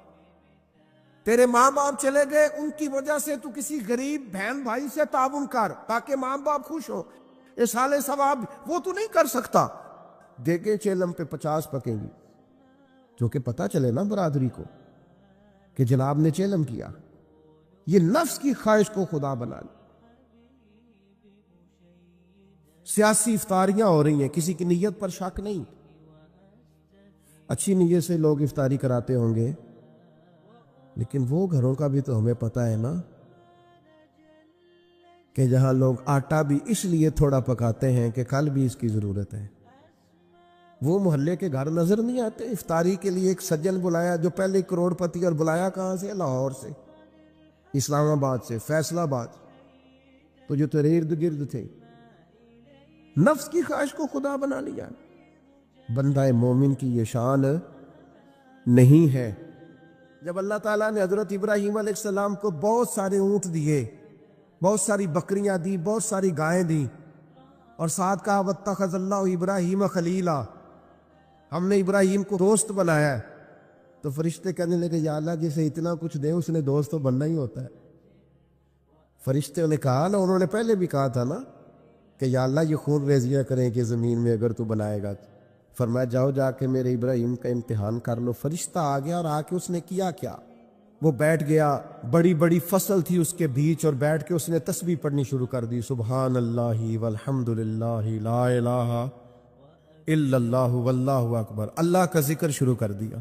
تیرے ماں باپ چلے گئے ان کی وجہ سے تو کسی غریب بہن بھائی سے تعاون کر تاکہ ماں باپ خوش ہو، اصالِ ثواب وہ تو نہیں کر سکتا، دیکھے چیلم پہ 50 پکیں گی، جو کہ پتہ چلے نا برادری کو کہ جناب نے چیلم کیا۔ یہ نفس کی خواہش کو خدا بنا لی۔ سیاسی افطاریاں ہو رہی ہیں، کسی کی نیت پر شک نہیں، اچھی نیت سے لوگ افطاری کراتے ہوں گے، لیکن وہ گھروں کا بھی تو ہمیں پتہ ہے نا کہ جہاں لوگ آٹا بھی اس لیے تھوڑا پکاتے ہیں کہ کل بھی اس کی ضرورت ہے، وہ محلے کے گھر نظر نہیں آتے؟ افطاری کے لیے ایک سجن بلایا جو پہلے کروڑ پتی، اور بلایا کہاں سے؟ لاہور سے، اسلام آباد سے، فیصل آباد، تو جو تیرے ارد گرد تھے، نفس کی خواہش کو خدا بنا لیا۔ بندہ مومن کی یہ شان نہیں ہے۔ جب اللہ تعالیٰ نے حضرت ابراہیم علیہ السلام کو بہت سارے اونٹ دیے، بہت ساری بکریاں دی، بہت ساری گائیں دی، اور ساتھ کہا واتخذ اللہ ابراہیم خلیلا، ہم نے ابراہیم کو دوست بنایا ہے، تو فرشتے کہنے لگے یا اللہ جسے اتنا کچھ دے اس نے دوست تو بننا ہی ہوتا ہے۔ فرشتے نے کہا نا، انہوں نے پہلے بھی کہا تھا نا کہ یا اللہ یہ خون ریزیاں کریں کہ زمین میں اگر تو بنائے گا، فرمایا جاؤ جا کے میرے ابراہیم کا امتحان کر لو۔ فرشتہ آ گیا اور آ کے اس نے کیا کیا؟ وہ بیٹھ گیا، بڑی بڑی فصل تھی اس کے بیچ، اور بیٹھ کے اس نے تسبیح پڑھنی شروع کر دی، سبحان اللہ والحمد للہ لا الہ الا اللہ واللہ اکبر، اللہ کا ذکر شروع کر دیا۔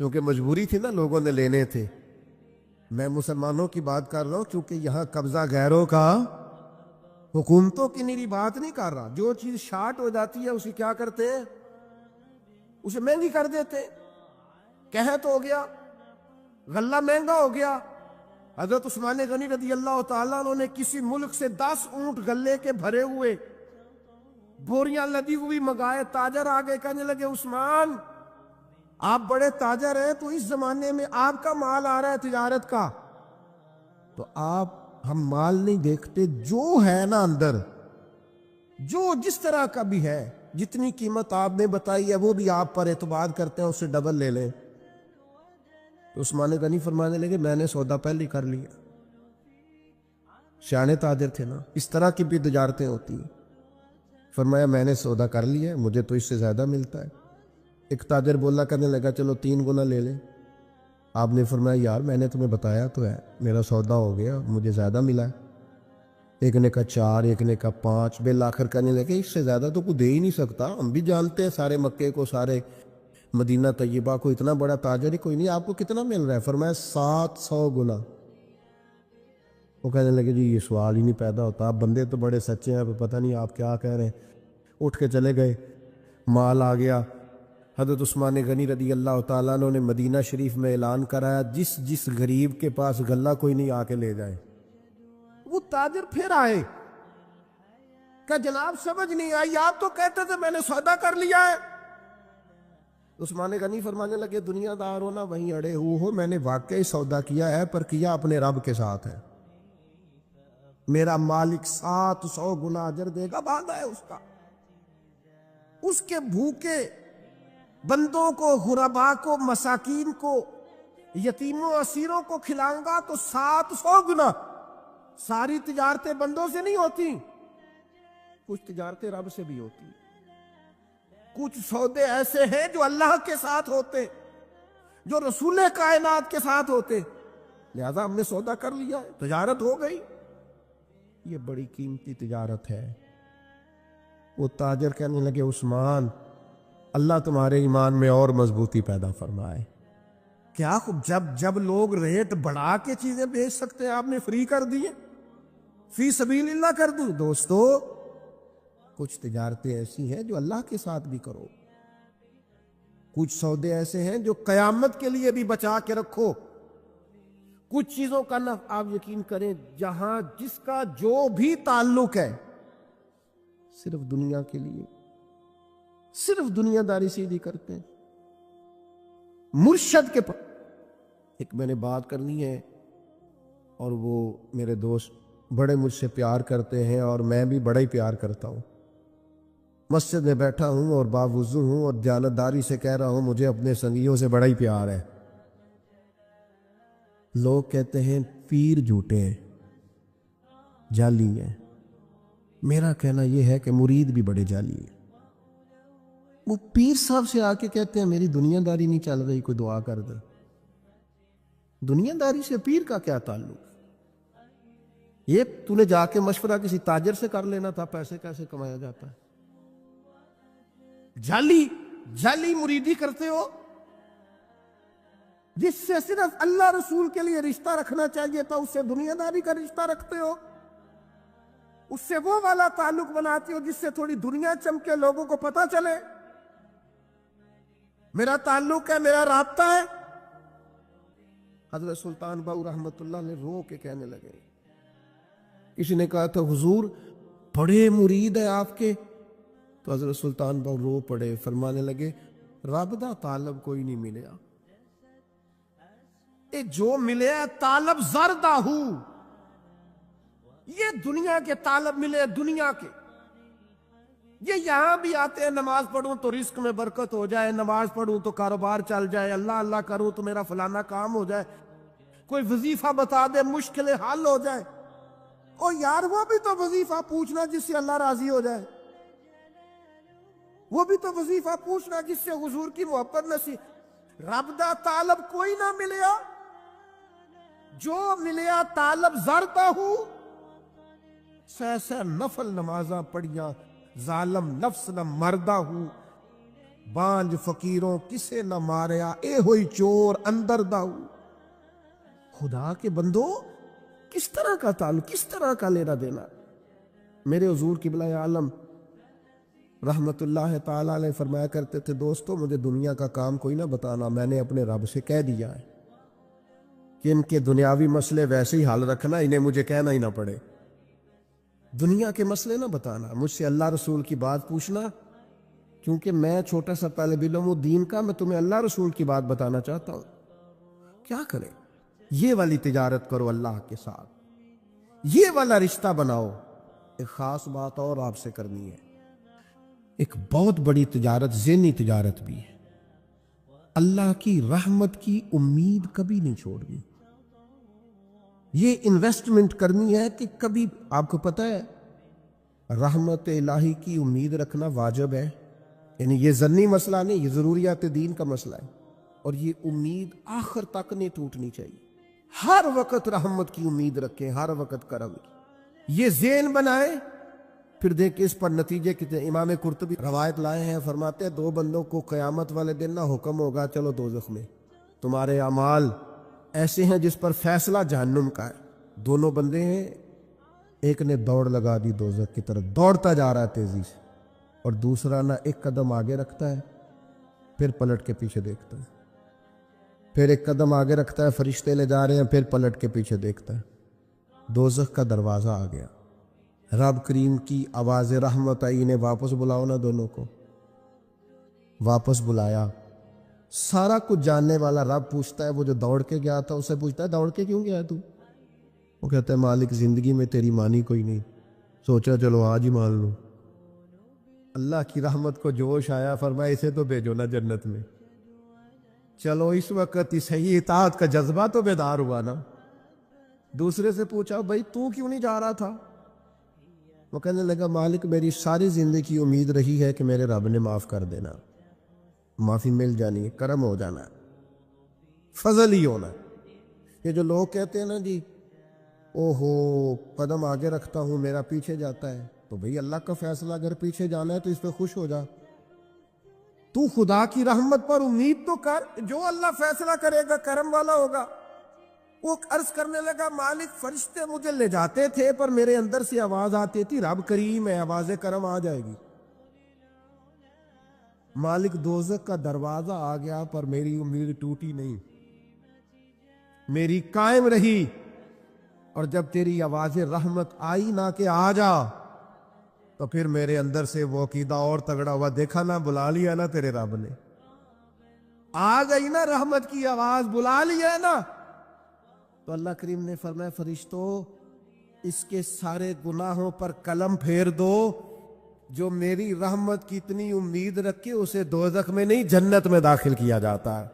کیونکہ مجبوری تھی نا، لوگوں نے لینے تھے. میں مسلمانوں کی بات کر رہا ہوں کیونکہ یہاں قبضہ غیروں کا، حکومتوں کی میری بات نہیں کر رہا. جو چیز شارٹ ہو جاتی ہے اسے کیا کرتے ہیں؟ اسے مہنگی کر دیتے. قحط ہو گیا، غلہ مہنگا ہو گیا. حضرت عثمان غنی رضی اللہ تعالیٰ عنہ نے کسی ملک سے 10 اونٹ غلے کے بھرے ہوئے بوریاں لدی ہوئی منگائے. تاجر آگے کہنے لگے عثمان آپ بڑے تاجر ہیں، تو اس زمانے میں آپ کا مال آ رہا ہے تجارت کا، تو آپ، ہم مال نہیں دیکھتے، جو ہے نا اندر، جو جس طرح کا بھی ہے، جتنی قیمت آپ نے بتائی ہے وہ بھی آپ پر اعتبار کرتے ہیں، اس سے ڈبل لے لیں. تو عثمان غنی فرمانے لگے میں نے سودا پہلے کر لیا. شانے تاجر تھے نا، اس طرح کی بھی تجارتیں ہوتی ہیں. فرمایا میں نے سودا کر لیا ہے، مجھے تو اس سے زیادہ ملتا ہے. ایک تاجر بولا، کرنے لگا چلو 3 گنا لے لیں. آپ نے فرمایا یار میں نے تمہیں بتایا تو ہے، میرا سودا ہو گیا، مجھے زیادہ ملا ہے. ایک نے کہا 4، ایک نے کہا 5. بالآخر کہنے لگے اس سے زیادہ تو کوئی دے ہی نہیں سکتا، ہم بھی جانتے ہیں سارے مکے کو، سارے مدینہ طیبہ کو، اتنا بڑا تاجر ہی کوئی نہیں، آپ کو کتنا مل رہا ہے؟ فرمایا 700 گنا. وہ کہنے لگے جی یہ سوال ہی نہیں پیدا ہوتا، آپ بندے تو بڑے سچے ہیں، پتہ نہیں آپ کیا کہہ رہے ہیں. اٹھ کے چلے گئے، مال آ گیا. حضرت عثمان غنی رضی اللہ تعالیٰ عنہ نے مدینہ شریف میں اعلان کرایا جس غریب کے پاس غلہ کوئی نہیں آ کے لے جائے. وہ تاجر پھر آئے کہ جناب سمجھ نہیں آئی، آپ تو کہتے تھے میں نے سودا کر لیا ہے. عثمان غنی فرمانے لگے دنیا دار ہو نا وہیں اڑے ہو، میں نے واقعی سودا کیا ہے، پر کیا اپنے رب کے ساتھ ہے. میرا مالک 700 گنا اجر دے گا، وعدہ ہے اس کا. اس کے بھوکے بندوں کو، غربا کو، مساکین کو، یتیموں اسیروں کو کھلاؤں گا تو 700 گنا. ساری تجارتیں بندوں سے نہیں ہوتی، کچھ تجارتیں رب سے بھی ہوتی. کچھ سودے ایسے ہیں جو اللہ کے ساتھ ہوتے، جو رسول کائنات کے ساتھ ہوتے، لہذا ہم نے سودا کر لیا ہے، تجارت ہو گئی. یہ بڑی قیمتی تجارت ہے. وہ تاجر کہنے لگے عثمان اللہ تمہارے ایمان میں اور مضبوطی پیدا فرمائے. کیا جب لوگ ریٹ بڑھا کے چیزیں بیچ سکتے ہیں، آپ نے فری کر دیے، فی سبیل اللہ کر دی. دوستو کچھ تجارتیں ایسی ہیں جو اللہ کے ساتھ بھی کرو، کچھ سودے ایسے ہیں جو قیامت کے لیے بھی بچا کے رکھو. کچھ چیزوں کا نہ آپ یقین کریں جہاں جس کا جو بھی تعلق ہے صرف دنیا کے لیے، صرف دنیا داری سیدھی کرتے ہیں. مرشد کے پاس ایک میں نے بات کرنی ہے، اور وہ میرے دوست بڑے مجھ سے پیار کرتے ہیں اور میں بھی بڑا ہی پیار کرتا ہوں. مسجد میں بیٹھا ہوں اور باوضو ہوں اور دیانتداری سے کہہ رہا ہوں مجھے اپنے سنگیوں سے بڑا ہی پیار ہے. لوگ کہتے ہیں پیر جھوٹے ہیں، جعلی ہیں. میرا کہنا یہ ہے کہ مرید بھی بڑے جعلی ہیں. وہ پیر صاحب سے آ کے کہتے ہیں میری دنیا داری نہیں چل رہی، کوئی دعا کر دے. دنیا داری سے پیر کا کیا تعلق؟ یہ تو نے جا کے مشورہ کسی تاجر سے کر لینا تھا، پیسے کیسے کمایا جاتا ہے. جعلی مریدی کرتے ہو، جس سے صرف اللہ رسول کے لیے رشتہ رکھنا چاہیے تھا اس سے دنیا داری کا رشتہ رکھتے ہو. اس سے وہ والا تعلق بناتے ہو جس سے تھوڑی دنیا چمکے، لوگوں کو پتہ چلے میرا تعلق ہے، میرا رابطہ ہے. حضرت سلطان باؤ رحمت اللہ نے رو کے کہنے لگے، کسی نے کہا تھا حضور بڑے مرید ہیں آپ کے، تو حضرت سلطان باؤ رو پڑے، فرمانے لگے رب دا طالب کوئی نہیں ملیا، اے جو ملے طالب زردہ ہو. یہ دنیا کے طالب ملے، دنیا کے. یہ یہاں بھی آتے ہیں نماز پڑھوں تو رزق میں برکت ہو جائے، نماز پڑھوں تو کاروبار چل جائے، اللہ اللہ کروں تو میرا فلانا کام ہو جائے، کوئی وظیفہ بتا دے مشکلیں حل ہو جائے. او یار وہ بھی تو وظیفہ پوچھنا جس سے اللہ راضی ہو جائے، وہ بھی تو وظیفہ پوچھنا جس سے حضور کی محبت نصیب. رب دا طالب کوئی نہ ملیا، جو ملیا طالب زرتا ہوں. سہ نفل نمازاں پڑھیاں، ظالم نفس نہ مردہ ہوں. بانج فقیروں کسے نہ ماریا، اے ہوئی چور اندر داؤ۔ خدا کے بندو، کس طرح کا تعلق، کس طرح کا لینا دینا؟ میرے حضور قبلہ عالم رحمت اللہ تعالیٰ علیہ فرمایا کرتے تھے، دوستو مجھے دنیا کا کام کوئی نہ بتانا، میں نے اپنے رب سے کہہ دیا ہے کہ ان کے دنیاوی مسئلے ویسے ہی حال رکھنا، انہیں مجھے کہنا ہی نہ پڑے۔ دنیا کے مسئلے نہ بتانا، مجھ سے اللہ رسول کی بات پوچھنا، کیونکہ میں چھوٹا سا طالب علم ہوں دین کا، میں تمہیں اللہ رسول کی بات بتانا چاہتا ہوں۔ کیا کریں؟ یہ والی تجارت کرو اللہ کے ساتھ، یہ والا رشتہ بناؤ۔ ایک خاص بات اور آپ سے کرنی ہے، ایک بہت بڑی تجارت، ذہنی تجارت بھی ہے۔ اللہ کی رحمت کی امید کبھی نہیں چھوڑنی۔ یہ انویسٹمنٹ کرنی ہے کہ کبھی، آپ کو پتہ ہے رحمت الہی کی امید رکھنا واجب ہے، یعنی یہ ظنی مسئلہ نہیں، یہ ضروریات دین کا مسئلہ ہے، اور یہ امید آخر تک نہیں ٹوٹنی چاہیے۔ ہر وقت رحمت کی امید رکھیں، ہر وقت کرم کی، یہ ذہن بنائیں، پھر دیکھ اس پر نتیجے کتنے۔ امام قرطبی روایت لائے ہیں، فرماتے ہیں دو بندوں کو قیامت والے دن نہ حکم ہوگا چلو دوزخ میں، تمہارے اعمال ایسے ہیں جس پر فیصلہ جہنم کا ہے۔ دونوں بندے ہیں، ایک نے دوڑ لگا دی دوزخ کی طرف، دوڑتا جا رہا ہے تیزی سے، اور دوسرا نہ ایک قدم آگے رکھتا ہے پھر پلٹ کے پیچھے دیکھتا ہے، پھر ایک قدم آگے رکھتا ہے، فرشتے لے جا رہے ہیں، پھر پلٹ کے پیچھے دیکھتا ہے۔ دوزخ کا دروازہ آ گیا، رب کریم کی آواز رحمت آئی، انہیں واپس بلاؤ نا، دونوں کو واپس بلایا۔ سارا کچھ جاننے والا رب پوچھتا ہے، وہ جو دوڑ کے گیا تھا اسے پوچھتا ہے دوڑ کے کیوں گیا تو؟ وہ کہتا ہے مالک زندگی میں تیری مانی کوئی نہیں، سوچا چلو آج ہی مان لوں۔ اللہ کی رحمت کو جوش آیا، فرمایا اسے تو بھیجو نا جنت میں۔ چلو اس وقت اس صحیح اطاعت کا جذبہ تو بیدار ہوا نا۔ دوسرے سے پوچھا بھائی تو کیوں نہیں جا رہا تھا؟ وہ کہنے لگا مالک میری ساری زندگی کی امید رہی ہے کہ میرے رب نے معاف کر دینا، معافی مل جانی ہے، کرم ہو جانا ہے، فضل ہی ہونا ہے۔ یہ جو لوگ کہتے ہیں نا جی اوہو قدم آگے رکھتا ہوں میرا پیچھے جاتا ہے، تو بھئی اللہ کا فیصلہ اگر پیچھے جانا ہے تو اس پہ خوش ہو جا، تو خدا کی رحمت پر امید تو کر، جو اللہ فیصلہ کرے گا کرم والا ہوگا۔ وہ عرض کرنے لگا مالک فرشتے مجھے لے جاتے تھے پر میرے اندر سے آواز آتی تھی رب کریم ہے، آواز کرم آ جائے گی۔ مالک دوزخ کا دروازہ آ گیا پر میری امید ٹوٹی نہیں، میری قائم رہی، اور جب تیری آواز رحمت آئی نہ کہ آ جا، تو پھر میرے اندر سے وہ عقیدہ اور تگڑا ہوا، دیکھا نا بلا لیا نا تیرے رب نے، آ گئی نا رحمت کی آواز، بلا لیا نا۔ تو اللہ کریم نے فرمایا فرشتوں اس کے سارے گناہوں پر قلم پھیر دو، جو میری رحمت کی اتنی امید رکھے اسے دوزخ میں نہیں جنت میں داخل کیا جاتا ہے۔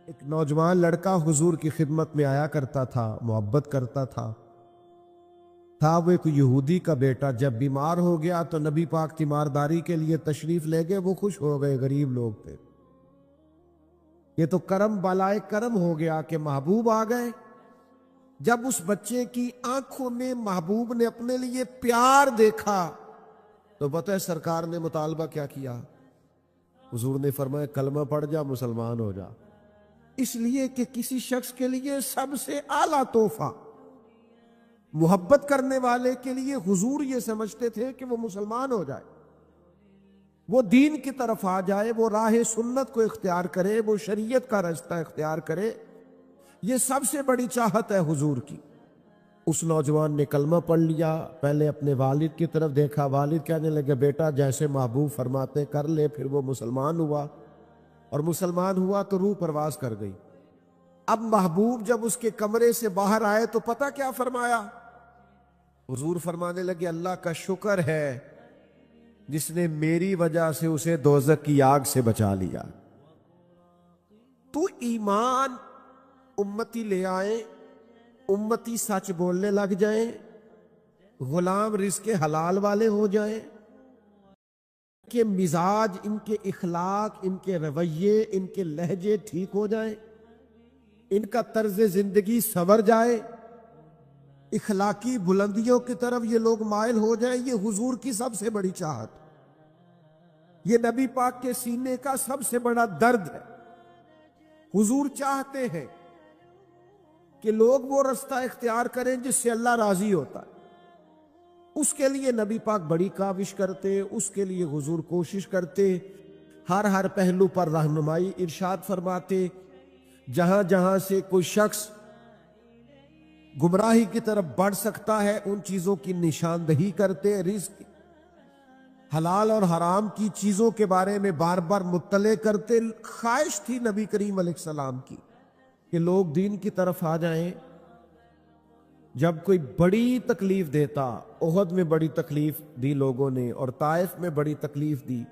ایک نوجوان لڑکا حضور کی خدمت میں آیا کرتا تھا، محبت کرتا تھا وہ ایک یہودی کا بیٹا، جب بیمار ہو گیا تو نبی پاک تیمارداری کے لیے تشریف لے گئے، وہ خوش ہو گئے، غریب لوگ تھے۔ یہ تو کرم بالائے کرم ہو گیا کہ محبوب آ گئے۔ جب اس بچے کی آنکھوں میں محبوب نے اپنے لیے پیار دیکھا تو پتہ ہے سرکار نے مطالبہ کیا کیا؟ حضور نے فرمایا کلمہ پڑھ جا، مسلمان ہو جا، اس لیے کہ کسی شخص کے لیے سب سے اعلیٰ تحفہ محبت کرنے والے کے لیے حضور یہ سمجھتے تھے کہ وہ مسلمان ہو جائے، وہ دین کی طرف آ جائے، وہ راہ سنت کو اختیار کرے، وہ شریعت کا رستہ اختیار کرے، یہ سب سے بڑی چاہت ہے حضور کی۔ اس نوجوان نے کلمہ پڑھ لیا، پہلے اپنے والد کی طرف دیکھا، والد کہنے لگے بیٹا جیسے محبوب فرماتے کر لے، پھر وہ مسلمان ہوا، اور مسلمان ہوا تو روح پرواز کر گئی۔ اب محبوب جب اس کے کمرے سے باہر آئے تو پتہ کیا فرمایا؟ حضور فرمانے لگے اللہ کا شکر ہے جس نے میری وجہ سے اسے دوزخ کی آگ سے بچا لیا۔ تو ایمان امتی لے آئیں، امتی سچ بولنے لگ جائیں، غلام رزق حلال والے ہو جائیں، ان کے مزاج، ان کے اخلاق، ان کے رویے، ان کے لہجے ٹھیک ہو جائیں، ان کا طرز زندگی سنور جائے، اخلاقی بلندیوں کی طرف یہ لوگ مائل ہو جائیں، یہ حضور کی سب سے بڑی چاہت، یہ نبی پاک کے سینے کا سب سے بڑا درد ہے۔ حضور چاہتے ہیں کہ لوگ وہ رستہ اختیار کریں جس سے اللہ راضی ہوتا ہے۔ اس کے لیے نبی پاک بڑی کاوش کرتے، اس کے لیے حضور کوشش کرتے، ہر پہلو پر رہنمائی ارشاد فرماتے۔ جہاں جہاں سے کوئی شخص گمراہی کی طرف بڑھ سکتا ہے ان چیزوں کی نشاندہی کرتے، رزق حلال اور حرام کی چیزوں کے بارے میں بار بار مطلع کرتے۔ خواہش تھی نبی کریم علیہ السلام کی کہ لوگ دین کی طرف آ جائیں۔ جب کوئی بڑی تکلیف دیتا، احد میں بڑی تکلیف دی لوگوں نے، اور طائف میں بڑی تکلیف دی،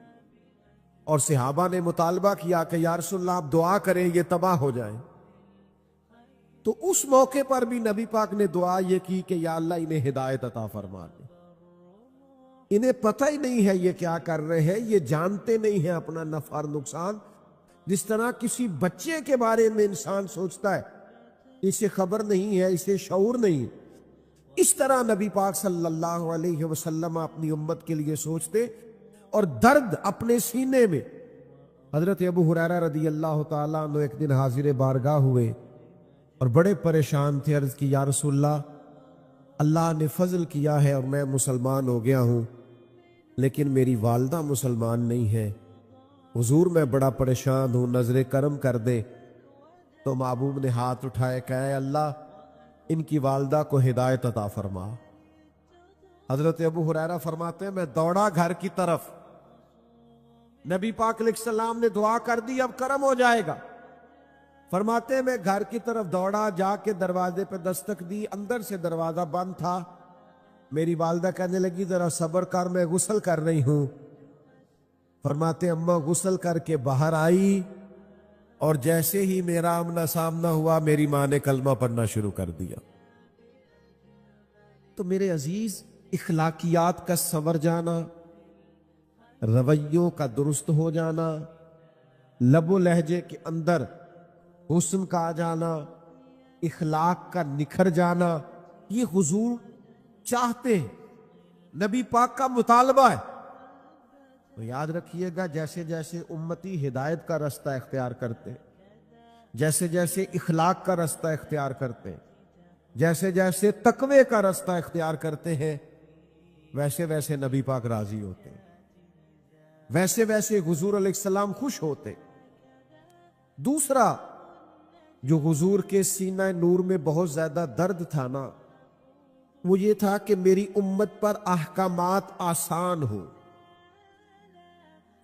اور صحابہ نے مطالبہ کیا کہ یا رسول اللہ آپ دعا کریں یہ تباہ ہو جائیں، تو اس موقع پر بھی نبی پاک نے دعا یہ کی کہ یا اللہ انہیں ہدایت عطا فرما دے۔ انہیں پتہ ہی نہیں ہے یہ کیا کر رہے ہیں، یہ جانتے نہیں ہیں اپنا نفع اور نقصان، جس طرح کسی بچے کے بارے میں انسان سوچتا ہے، اسے خبر نہیں ہے، اسے شعور نہیں، اس طرح نبی پاک صلی اللہ علیہ وسلم اپنی امت کے لیے سوچتے، اور درد اپنے سینے میں۔ حضرت ابو ہریرہ رضی اللہ تعالیٰ عنہ ایک دن حاضر بارگاہ ہوئے اور بڑے پریشان تھے۔ عرض کی یا رسول اللہ، اللہ نے فضل کیا ہے اور میں مسلمان ہو گیا ہوں، لیکن میری والدہ مسلمان نہیں ہے، حضور میں بڑا پریشان ہوں، نظر کرم کر دے۔ تو محبوب نے ہاتھ اٹھائے، کہا اے اللہ ان کی والدہ کو ہدایت عطا فرما۔ حضرت ابو ہریرہ فرماتے ہیں میں دوڑا گھر کی طرف، نبی پاک علیہ السلام نے دعا کر دی اب کرم ہو جائے گا۔ فرماتے ہیں میں گھر کی طرف دوڑا، جا کے دروازے پہ دستک دی، اندر سے دروازہ بند تھا۔ میری والدہ کہنے لگی ذرا صبر کر، میں غسل کر رہی ہوں۔ فرماتے اماں غسل کر کے باہر آئی، اور جیسے ہی میرا آمنا سامنا ہوا میری ماں نے کلمہ پڑھنا شروع کر دیا۔ تو میرے عزیز، اخلاقیات کا سنور جانا، رویوں کا درست ہو جانا، لب و لہجے کے اندر حسن کا آ جانا، اخلاق کا نکھر جانا، یہ حضور چاہتے ہیں، نبی پاک کا مطالبہ ہے۔ تو یاد رکھیے گا جیسے جیسے امتی ہدایت کا رستہ اختیار کرتے، جیسے جیسے اخلاق کا رستہ اختیار کرتے، جیسے جیسے تقوی کا رستہ اختیار کرتے ہیں، ویسے ویسے نبی پاک راضی ہوتے، ویسے ویسے حضور علیہ السلام خوش ہوتے۔ دوسرا جو حضور کے سینہ نور میں بہت زیادہ درد تھا نا، وہ یہ تھا کہ میری امت پر احکامات آسان ہو۔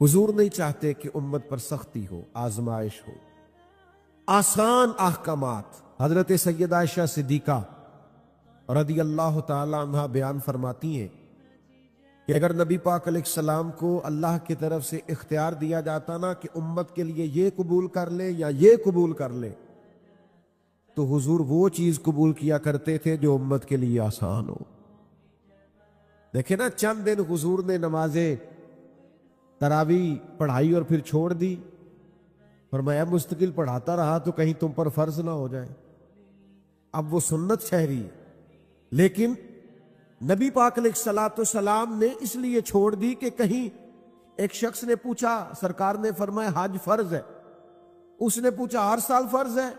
حضور نہیں چاہتے کہ امت پر سختی ہو، آزمائش ہو، آسان احکامات۔ حضرت سیدہ عائشہ صدیقہ رضی اللہ تعالی عنہ بیان فرماتی ہیں کہ اگر نبی پاک علیہ السلام کو اللہ کی طرف سے اختیار دیا جاتا نا کہ امت کے لیے یہ قبول کر لے یا یہ قبول کر لے، تو حضور وہ چیز قبول کیا کرتے تھے جو امت کے لیے آسان ہو۔ دیکھیں نا، چند دن حضور نے نماز تراویح پڑھائی اور پھر چھوڑ دی، فرمایا مستقل پڑھاتا رہا تو کہیں تم پر فرض نہ ہو جائے۔ اب وہ سنت شہری ہے، لیکن نبی پاک علیہ السلام نے اس لیے چھوڑ دی کہ کہیں ایک شخص نے پوچھا، سرکار نے فرمایا حج فرض ہے، اس نے پوچھا ہر سال فرض ہے،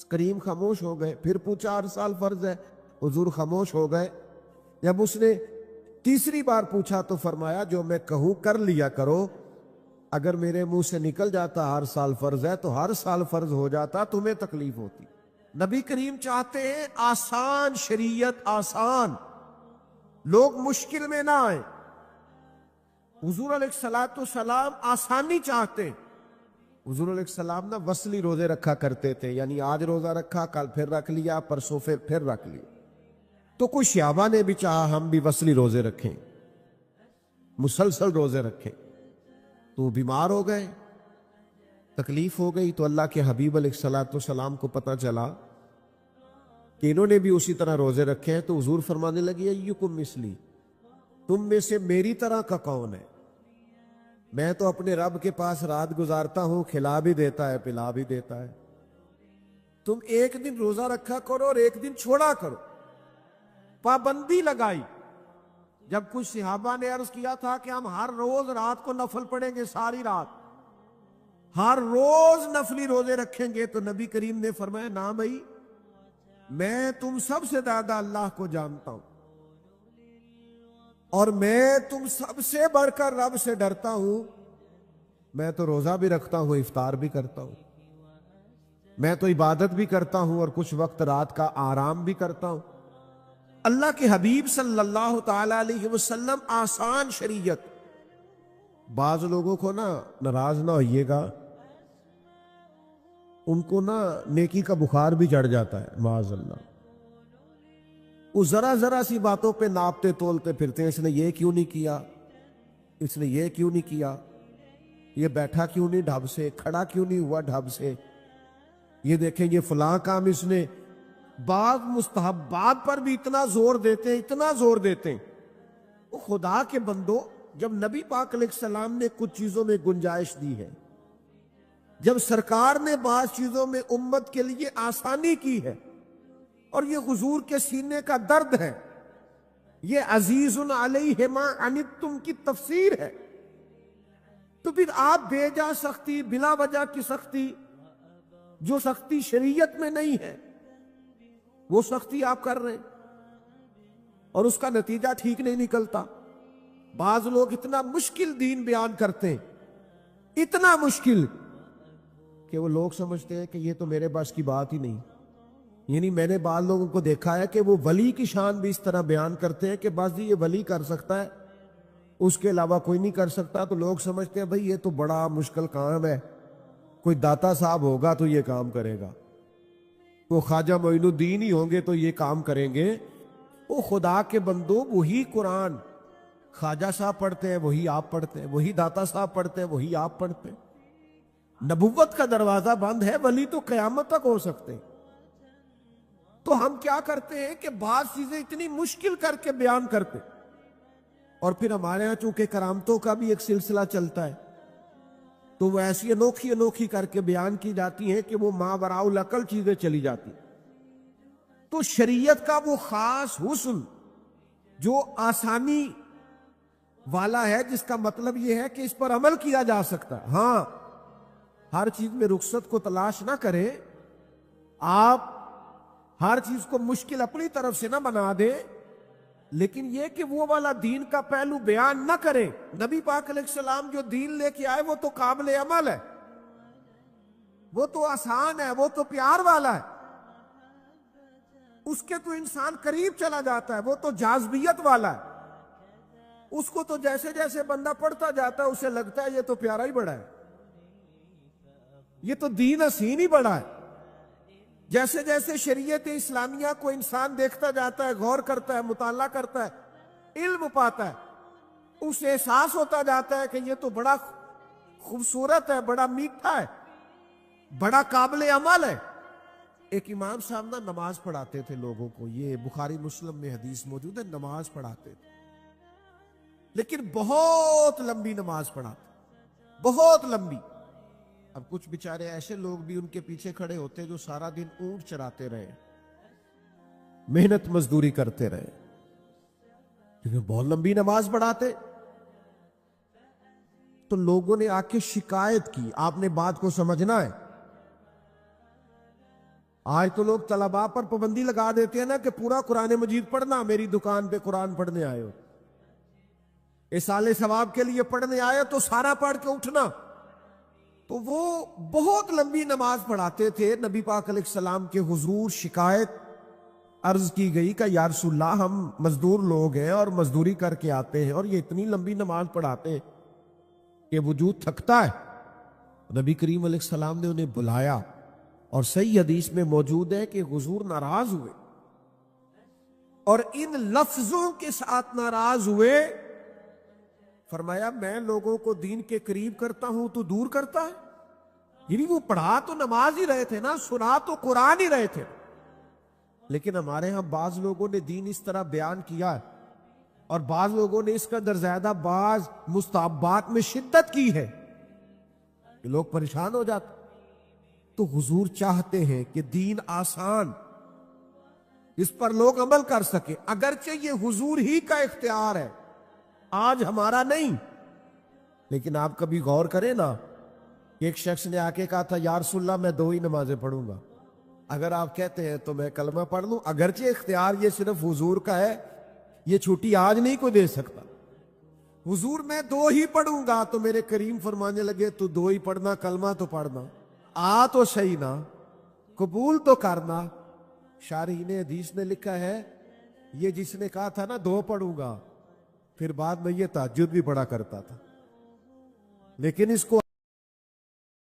کریم خاموش ہو گئے، پھر پوچھا ہر سال فرض ہے، حضور خاموش ہو گئے۔ جب اس نے تیسری بار پوچھا تو فرمایا جو میں کہوں کر لیا کرو، اگر میرے منہ سے نکل جاتا ہر سال فرض ہے تو ہر سال فرض ہو جاتا، تمہیں تکلیف ہوتی۔ نبی کریم چاہتے ہیں آسان شریعت، آسان، لوگ مشکل میں نہ آئیں۔ حضور علیہ السلام آسانی چاہتے ہیں۔ حضور علیہ السلام نا وصلی روزے رکھا کرتے تھے، یعنی آج روزہ رکھا، کل پھر رکھ لیا، پرسوں پھر رکھ لیا۔ تو کچھ صحابہ نے بھی چاہا ہم بھی وصلی روزے رکھیں، مسلسل روزے رکھیں، تو بیمار ہو گئے، تکلیف ہو گئی، تو اللہ کے حبیب علیہ السلام کو پتہ چلا کہ انہوں نے بھی اسی طرح روزے رکھے ہیں، تو حضور فرمانے لگے ایکم مثلی، تم میں سے میری طرح کا کون ہے؟ میں تو اپنے رب کے پاس رات گزارتا ہوں، کھلا بھی دیتا ہے، پلا بھی دیتا ہے، تم ایک دن روزہ رکھا کرو اور ایک دن چھوڑا کرو، پابندی لگائی۔ جب کچھ صحابہ نے عرض کیا تھا کہ ہم ہر روز رات کو نفل پڑھیں گے، ساری رات ہر روز نفلی روزے رکھیں گے، تو نبی کریم نے فرمایا نا بھائی، میں تم سب سے زیادہ اللہ کو جانتا ہوں، اور میں تم سب سے بڑھ کر رب سے ڈرتا ہوں۔ میں تو روزہ بھی رکھتا ہوں، افطار بھی کرتا ہوں، میں تو عبادت بھی کرتا ہوں، اور کچھ وقت رات کا آرام بھی کرتا ہوں۔ اللہ کے حبیب صلی اللہ تعالی علیہ وسلم آسان شریعت۔ بعض لوگوں کو نا ناراض نہ ہوئیے گا، ان کو نا نیکی کا بخار بھی چڑھ جاتا ہے معاذ اللہ، وہ ذرا ذرا سی باتوں پہ ناپتے تولتے پھرتے ہیں، اس نے یہ کیوں نہیں کیا، اس نے یہ کیوں نہیں کیا، یہ بیٹھا کیوں نہیں ڈھب سے، کھڑا کیوں نہیں ہوا ڈھب سے، یہ دیکھیں یہ فلاں کام اس نے۔ بعض مستحبات پر بھی اتنا زور دیتے ہیں، اتنا زور دیتے ہیں۔ وہ خدا کے بندو، جب نبی پاک علیہ السلام نے کچھ چیزوں میں گنجائش دی ہے، جب سرکار نے بعض چیزوں میں امت کے لیے آسانی کی ہے، اور یہ حضور کے سینے کا درد ہے، یہ عزیز علیہ ما عنتم کی تفسیر ہے، تو پھر آپ بے جا سختی، بلا وجہ کی سختی، جو سختی شریعت میں نہیں ہے وہ سختی آپ کر رہے ہیں، اور اس کا نتیجہ ٹھیک نہیں نکلتا۔ بعض لوگ اتنا مشکل دین بیان کرتے ہیں، اتنا مشکل کہ وہ لوگ سمجھتے ہیں کہ یہ تو میرے بس کی بات ہی نہیں۔ یعنی میں نے بعض لوگوں کو دیکھا ہے کہ وہ ولی کی شان بھی اس طرح بیان کرتے ہیں کہ بس جی یہ ولی کر سکتا ہے، اس کے علاوہ کوئی نہیں کر سکتا، تو لوگ سمجھتے ہیں بھئی یہ تو بڑا مشکل کام ہے، کوئی داتا صاحب ہوگا تو یہ کام کرے گا، وہ خواجہ معین الدین ہی ہوں گے تو یہ کام کریں گے۔ وہ خدا کے بندو، وہی قرآن خواجہ صاحب پڑھتے ہیں، وہی آپ پڑھتے ہیں، وہی داتا صاحب پڑھتے ہیں، وہی آپ پڑھتے ہیں۔ نبوت کا دروازہ بند ہے، ولی تو قیامت تک ہو سکتے ہیں۔ تو ہم کیا کرتے ہیں کہ بعض چیزیں اتنی مشکل کر کے بیان کرتے، اور پھر ہمارے ہاں چونکہ کرامتوں کا بھی ایک سلسلہ چلتا ہے، تو وہ ایسی انوکھی انوکھی کر کے بیان کی جاتی ہیں کہ وہ ماوراء العقل چیزیں چلی جاتی۔ تو شریعت کا وہ خاص حسن جو آسانی والا ہے، جس کا مطلب یہ ہے کہ اس پر عمل کیا جا سکتا ہے۔ ہاں، ہر چیز میں رخصت کو تلاش نہ کریں، آپ ہر چیز کو مشکل اپنی طرف سے نہ بنا دیں، لیکن یہ کہ وہ والا دین کا پہلو بیان نہ کریں۔ نبی پاک علیہ السلام جو دین لے کے آئے وہ تو قابل عمل ہے، وہ تو آسان ہے، وہ تو پیار والا ہے، اس کے تو انسان قریب چلا جاتا ہے، وہ تو جاذبیت والا ہے، اس کو تو جیسے جیسے بندہ پڑھتا جاتا ہے اسے لگتا ہے یہ تو پیارا ہی بڑا ہے، یہ تو دین حسین ہی بڑا ہے۔ جیسے جیسے شریعت اسلامیہ کو انسان دیکھتا جاتا ہے، غور کرتا ہے، مطالعہ کرتا ہے، علم پاتا ہے، اسے احساس ہوتا جاتا ہے کہ یہ تو بڑا خوبصورت ہے، بڑا میٹھا ہے، بڑا قابل عمل ہے۔ ایک امام صاحب نا نماز پڑھاتے تھے لوگوں کو، یہ بخاری مسلم میں حدیث موجود ہے، نماز پڑھاتے تھے، لیکن بہت لمبی نماز پڑھاتے، بہت لمبی۔ اب کچھ بیچارے ایسے لوگ بھی ان کے پیچھے کھڑے ہوتے جو سارا دن اونٹ چراتے رہے، محنت مزدوری کرتے رہے، لیکن بہت لمبی نماز پڑھاتے۔ تو لوگوں نے آ کے شکایت کی۔ آپ نے بات کو سمجھنا ہے۔ آج تو لوگ طلباء پر پابندی لگا دیتے ہیں نا کہ پورا قرآن مجید پڑھنا، میری دکان پہ قرآن پڑھنے آئے ہو، اصالے ثواب کے لیے پڑھنے آئے تو سارا پڑھ کے اٹھنا۔ تو وہ بہت لمبی نماز پڑھاتے تھے۔ نبی پاک علیہ السلام کے حضور شکایت عرض کی گئی کہ یا رسول اللہ، ہم مزدور لوگ ہیں اور مزدوری کر کے آتے ہیں، اور یہ اتنی لمبی نماز پڑھاتے ہیں کہ وجود تھکتا ہے۔ نبی کریم علیہ السلام نے انہیں بلایا، اور صحیح حدیث میں موجود ہے کہ حضور ناراض ہوئے، اور ان لفظوں کے ساتھ ناراض ہوئے، فرمایا میں لوگوں کو دین کے قریب کرتا ہوں تو دور کرتا ہے۔ یعنی وہ پڑھا تو نماز ہی رہے تھے نا، سنا تو قرآن ہی رہے تھے، لیکن ہمارے ہاں بعض لوگوں نے دین اس طرح بیان کیا ہے، اور بعض لوگوں نے اس کا در زیادہ بعض مستحبات میں شدت کی ہے کہ لوگ پریشان ہو جاتے۔ تو حضور چاہتے ہیں کہ دین آسان، اس پر لوگ عمل کر سکے، اگرچہ یہ حضور ہی کا اختیار ہے، آج ہمارا نہیں۔ لیکن آپ کبھی غور کریں نا، ایک شخص نے آ کے کہا تھا یا رسول اللہ میں 2 ہی نمازیں پڑھوں گا، اگر آپ کہتے ہیں تو میں کلمہ پڑھ لوں، اگرچہ اختیار یہ صرف حضور کا ہے، یہ چھٹی آج نہیں کوئی دے سکتا۔ حضور میں 2 ہی پڑھوں گا، تو میرے کریم فرمانے لگے تو 2 ہی پڑھنا، کلمہ تو پڑھنا، آ تو صحیح نا، قبول تو کرنا۔ شارحین حدیث نے لکھا ہے یہ جس نے کہا تھا نا 2 پڑھوں گا، پھر بعد میں یہ تہجد بھی پڑھا کرتا تھا، لیکن اس کو